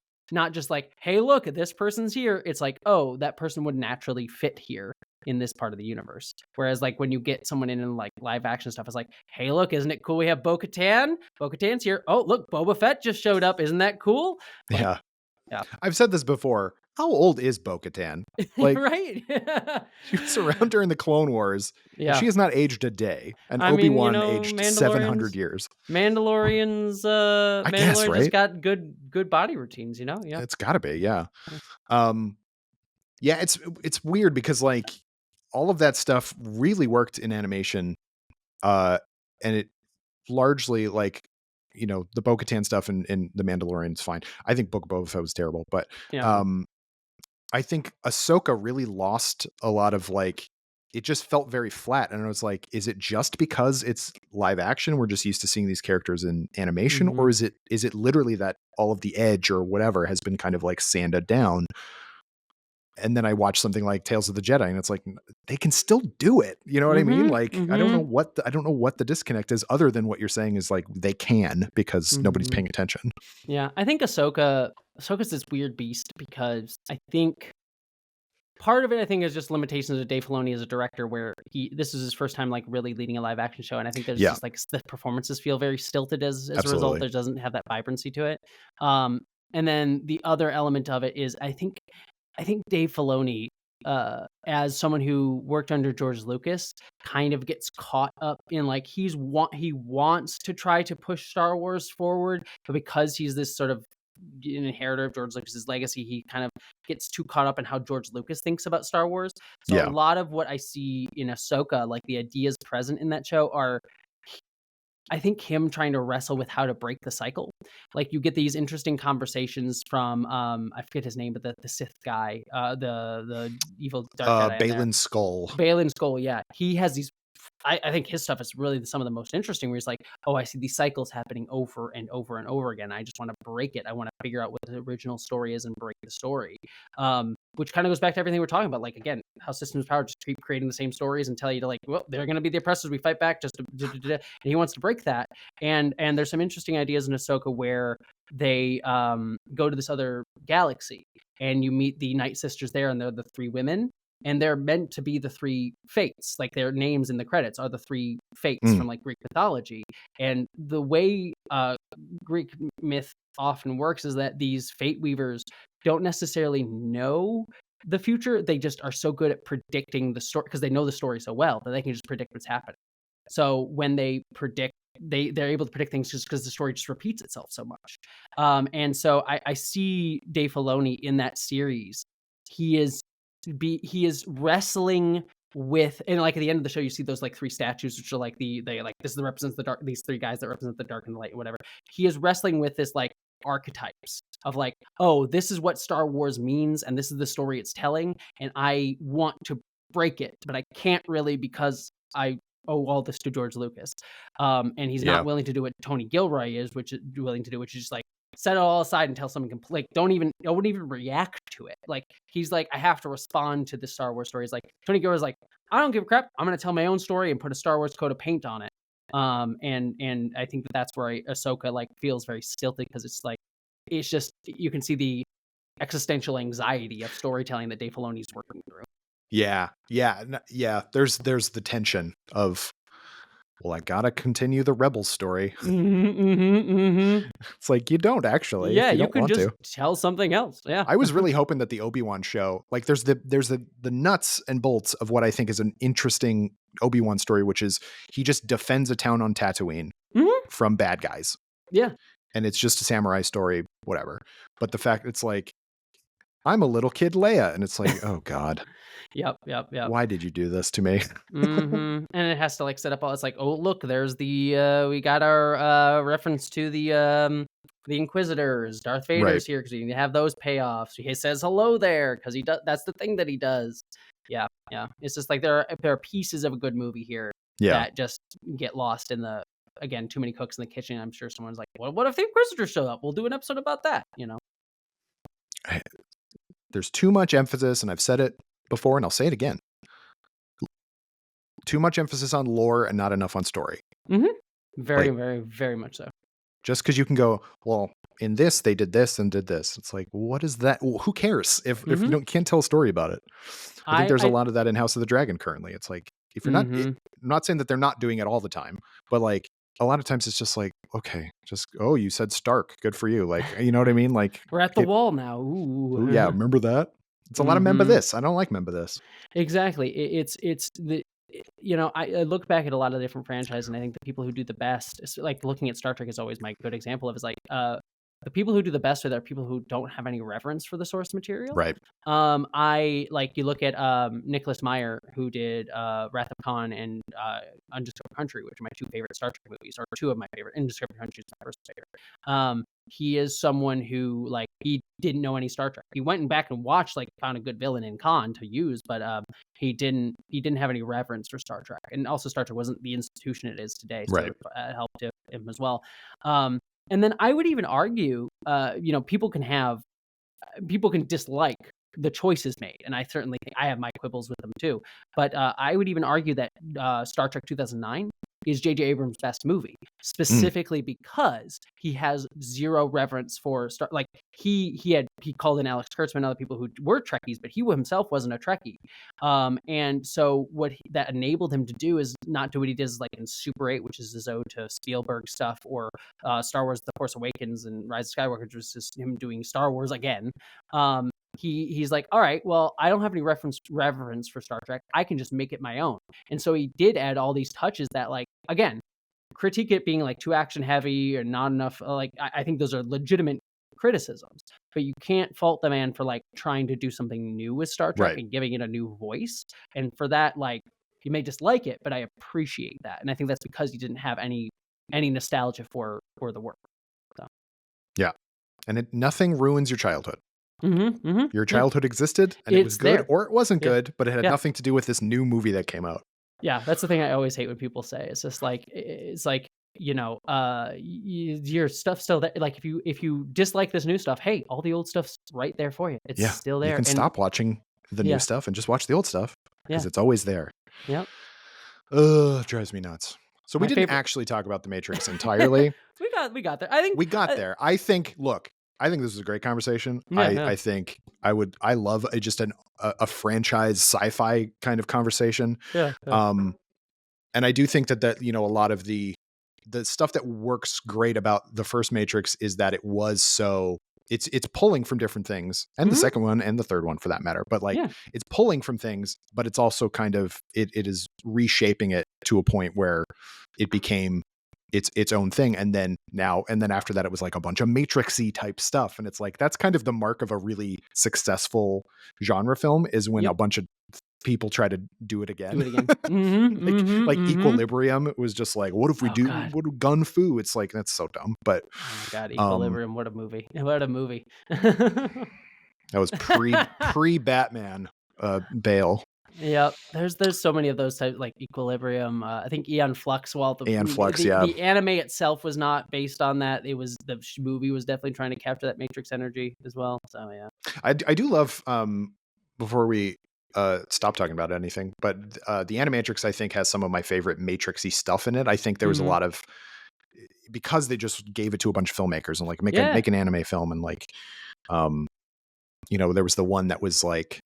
just like, hey, look, this person's here. It's like, oh, that person would naturally fit here in this part of the universe. Whereas like when you get someone in like live action stuff, it's like, hey, look, isn't it cool we have Bo-Katan? Bo-Katan's here. Oh, look, Boba Fett just showed up. Isn't that cool? Like, yeah. I've said this before. How old is Bo-Katan? Like, right? she was around during the Clone Wars. Yeah. And she has not aged a day. And I mean, Obi-Wan aged 700 years. Mandalorians, I guess, right? just got good body routines, you know? Yeah. It's gotta be, yeah. Yeah, it's weird because like all of that stuff really worked in animation. And it largely like, you know, the Bo-Katan stuff in The Mandalorian is fine. I think Book of Boba Fett was terrible, but I think Ahsoka really lost a lot of like, it just felt very flat. And I was like, is it just because it's live action? We're just used to seeing these characters in animation, or is it literally that all of the edge or whatever has been kind of like sanded down? And then I watch something like Tales of the Jedi, and it's like they can still do it. You know what I mean? Like I don't know what the disconnect is, other than what you're saying is like they can because nobody's paying attention. Yeah, I think Ahsoka's this weird beast because I think part of it is just limitations of Dave Filoni as a director, where this is his first time like really leading a live action show, and I think there's just like the performances feel very stilted as a result. There doesn't have that vibrancy to it. And then the other element of it is I think Dave Filoni, as someone who worked under George Lucas, kind of gets caught up in like he wants to try to push Star Wars forward, but because he's this sort of inheritor of George Lucas's legacy, he kind of gets too caught up in how George Lucas thinks about Star Wars. So a lot of what I see in Ahsoka, like the ideas present in that show, are I think him trying to wrestle with how to break the cycle. Like you get these interesting conversations from I forget his name, but the Sith guy, the evil dark Jedi. Balin Skull. Yeah. He has these I think his stuff is really some of the most interesting, where he's like, oh, I see these cycles happening over and over and over again. I just want to break it. I want to figure out what the original story is and break the story. Which kind of goes back to everything we're talking about. Like, again, how systems of power just keep creating the same stories and tell you to like, well, they're going to be the oppressors. We fight back and he wants to break that. And there's some interesting ideas in Ahsoka where they go to this other galaxy and you meet the Night Sisters there, and they're the 3 women. And they're meant to be the 3 fates, like their names in the credits are the 3 fates from like Greek mythology. And the way Greek myth often works is that these fate weavers don't necessarily know the future. They just are so good at predicting the story because they know the story so well that they can just predict what's happening. So when they predict, they're able to predict things just because the story just repeats itself so much. And so I see Dave Filoni in that series. He is wrestling with, and like at the end of the show you see those like 3 statues which are like this represents the dark, these 3 guys that represent the dark and the light, whatever. He is wrestling with this like archetypes of like, oh, this is what Star Wars means and this is the story it's telling, and I want to break it, but I can't really because I owe all this to George Lucas. And he's not willing to do what Tony Gilroy is willing to do, which is just like set it all aside and tell something like don't even react to it. Like he's like, I have to respond to the Star Wars stories. Like Tony Gilroy's like, I don't give a crap. I'm gonna tell my own story and put a Star Wars coat of paint on it. And I think that's where Ahsoka like feels very stilted, because it's like it's just you can see the existential anxiety of storytelling that Dave Filoni's working through. Yeah. There's the tension of, well, I gotta continue the Rebels story. It's like, you don't actually. Yeah, if you you don't can want just to. tell something else. Yeah. I was really hoping that the Obi-Wan show, like there's the nuts and bolts of what I think is an interesting Obi-Wan story, which is he just defends a town on Tatooine from bad guys. Yeah. And it's just a samurai story, whatever. But the fact it's like, I'm a little kid Leia, and it's like, oh God. Yep. Why did you do this to me? And it has to like set up all. It's like, oh look, there's the we got our reference to the Inquisitors. Darth Vader's here because you need to have those payoffs. He says hello there because he does. That's the thing that he does. Yeah. It's just like there are pieces of a good movie here that just get lost in the, again, too many cooks in the kitchen. I'm sure someone's like, well, what if the Inquisitors show up? We'll do an episode about that. There's too much emphasis, and I've said it before, and I'll say it again. Too much emphasis on lore and not enough on story. Very, very, very much so. Just because you can go, well, in this they did this and did this. It's like, what is that? Well, who cares if you can't tell a story about it? I think there's a lot of that in House of the Dragon currently. It's like, if you're not, I'm not saying that they're not doing it all the time, but like a lot of times it's just like, okay, just, oh, you said Stark, good for you. Like, you know what I mean? Like, we're at the wall now. Ooh. Yeah, remember that? It's a lot of remember this. I don't like remember this. Exactly. It's the, I look back at a lot of different franchises, and I think the people who do the best, like looking at Star Trek is always my good example of, is like the people who do the best are the people who don't have any reverence for the source material. Right. I like, you look at Nicholas Meyer, who did Wrath of Khan and Undiscovered Country, which are my two favorite Star Trek movies, or two of my favorite. Undiscovered Country is my first favorite. He is someone who, like, he didn't know any Star Trek. He went and back and watched, like, found a good villain in Khan to use, but he didn't have any reverence for Star Trek. And also Star Trek wasn't the institution it is today, so it helped him as well. And then I would even argue, people can dislike the choices made, and I certainly think I have my quibbles with them too. But I would even argue that Star Trek 2009 is J.J. Abrams' best movie, specifically because he has zero reverence for Star. Like he called in Alex Kurtzman and other people who were Trekkies, but he himself wasn't a Trekkie. And so what that enabled him to do is not do what he does, like in Super 8, which is his ode to Spielberg stuff, or Star Wars: The Force Awakens and Rise of Skywalker, which was just him doing Star Wars again. He's like, all right, well, I don't have any reverence for Star Trek. I can just make it my own. And so he did add all these touches that, like, again, critique it being like too action heavy or not enough. Like, I think those are legitimate criticisms, but you can't fault the man for like trying to do something new with Star Trek and giving it a new voice. And for that, like, you may dislike it, but I appreciate that. And I think that's because he didn't have any nostalgia for the work. So. Yeah. And nothing ruins your childhood. Your childhood existed, and it was good there, or it wasn't good, but it had nothing to do with this new movie that came out. Yeah, that's the thing I always hate when people say. It's just like, your stuff's still there. Like, if you dislike this new stuff, hey, all the old stuff's right there for you. It's still there. You can stop watching the new stuff and just watch the old stuff, because it's always there. Yep. It drives me nuts. So we didn't actually talk about The Matrix entirely. we got there. I think we got there. I think this was a great conversation. I think I love just a franchise sci-fi kind of conversation. And I do think that a lot of the stuff that works great about the first Matrix is that it was so it's pulling from different things, and the second one and the third one for that matter. But like it's pulling from things, but it's also kind of it is reshaping it to a point where it became its own thing. And then after that, it was like a bunch of Matrix-y type stuff. And it's like, that's kind of the mark of a really successful genre film, is when a bunch of people try to do it again. Like Equilibrium, it was just like, what if we do gun fu? It's like, that's so dumb. But oh my God, Equilibrium, what a movie. What a movie. That was pre Batman Bale. Yep. There's so many of those types, like Equilibrium. I think Aeon Flux. While And Flux, yeah. the anime itself was not based on that, it was the movie was definitely trying to capture that Matrix energy as well. So yeah. I do love, before we stop talking about anything, but the Animatrix, I think, has some of my favorite Matrixy stuff in it. I think there was a lot of, because they just gave it to a bunch of filmmakers and like make an anime film, and like, there was the one that was like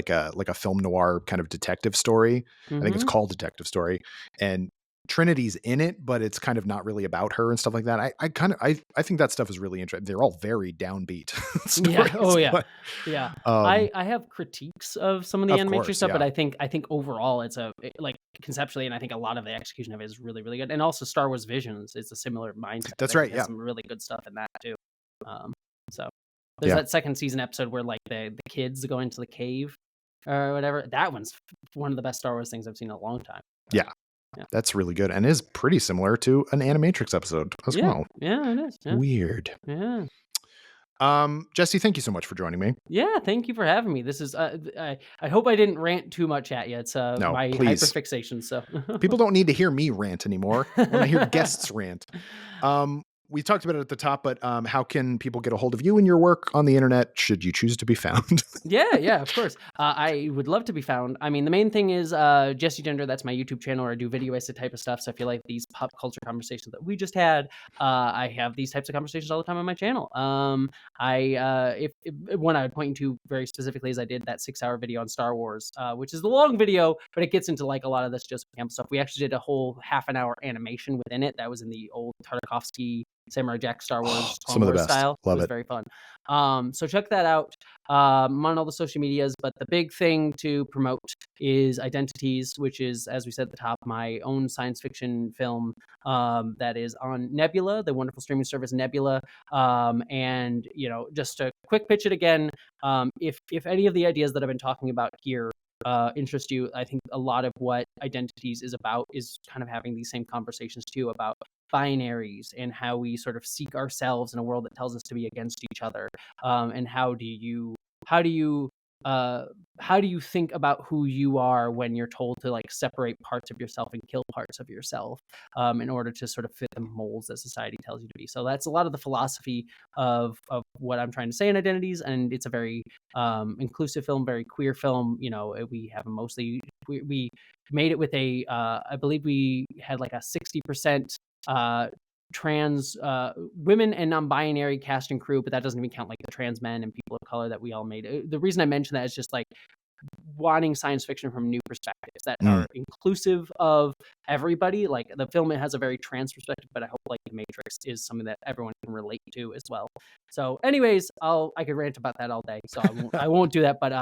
a film noir kind of detective story. I think it's called Detective Story, and Trinity's in it, but it's kind of not really about her and stuff like that. I think that stuff is really interesting. They're all very downbeat stories. Yeah. Oh yeah. But, Yeah. I have critiques of some of the animation stuff, but I think overall it's like conceptually, and I think a lot of the execution of it is really, really good. And also Star Wars Visions is a similar mindset. That's right. Yeah. Some really good stuff in that too. So there's that second season episode where like the kids go into the cave or whatever. That one's one of the best Star Wars things I've seen in a long time. Yeah. That's really good, and is pretty similar to an Animatrix episode as well. Yeah, it is. Yeah. Weird. Yeah. Jesse, thank you so much for joining me. Yeah, thank you for having me. This is I hope I didn't rant too much at you. It's no, my please. hyperfixation. So people don't need to hear me rant anymore. When I hear guests rant. We talked about it at the top, but how can people get a hold of you and your work on the internet should you choose to be found? Yeah, of course. I would love to be found. I mean, the main thing is Jesse Gender. That's my YouTube channel where I do video essay type of stuff. So if you like these pop culture conversations that we just had, I have these types of conversations all the time on my channel. If one I would point you to very specifically is I did that 6-hour video on Star Wars, which is the long video, but it gets into like a lot of this Joseph Campbell stuff. We actually did a whole half-an-hour animation within it that was in the old Tartakovsky Samurai Jack Star Wars some of the best style. Love it was very fun. So check that out. I'm on all the social medias, but the big thing to promote is Identities, which is, as we said at the top, my own science fiction film that is on Nebula, the wonderful streaming service Nebula. And just to quick pitch it again, if any of the ideas that I've been talking about here interest you, I think a lot of what Identities is about is kind of having these same conversations too about binaries and how we sort of seek ourselves in a world that tells us to be against each other. And how do you think about who you are when you're told to like separate parts of yourself and kill parts of yourself in order to sort of fit the molds that society tells you to be. So that's a lot of the philosophy of what I'm trying to say in Identities, and it's a very inclusive film, very queer film. We have we made it with I believe we had like a 60% trans women and non-binary cast and crew, but that doesn't even count like the trans men and people of color that we all made. The reason I mention that is just like wanting science fiction from new perspectives that are inclusive of everybody. Like the film, it has a very trans perspective, but I hope like The Matrix is something that everyone can relate to as well. So anyways, I could rant about that all day, so I won't do that. But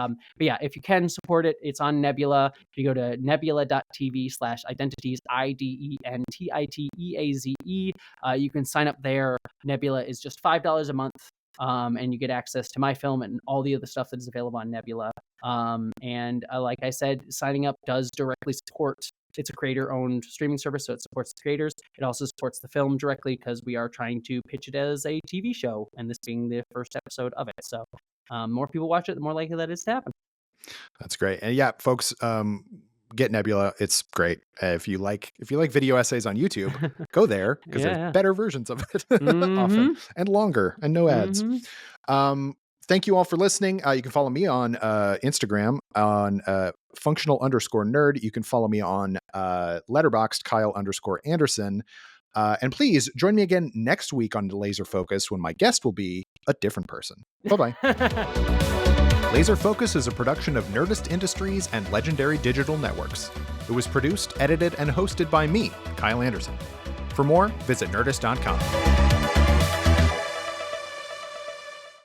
yeah, if you can support it, it's on Nebula. If you go to nebula.tv/identities, IDENTITEAZE, you can sign up there. Nebula is just $5 a month. And you get access to my film and all the other stuff that is available on Nebula. And like I said, signing up does directly support. It's a creator-owned streaming service, so it supports the creators. It also supports the film directly because we are trying to pitch it as a TV show, and this being the first episode of it. So more people watch it, the more likely that is to happen. That's great. And yeah, folks, get Nebula. It's great. If you like video essays on YouTube, go there because there's better versions of it often and longer and no ads. Thank you all for listening. You can follow me on Instagram on functional_nerd. You can follow me on Letterboxd Kyle_Anderson. And please join me again next week on Laser Focus when my guest will be a different person. Bye-bye. Laser Focus is a production of Nerdist Industries and Legendary Digital Networks. It was produced, edited, and hosted by me, Kyle Anderson. For more, visit nerdist.com.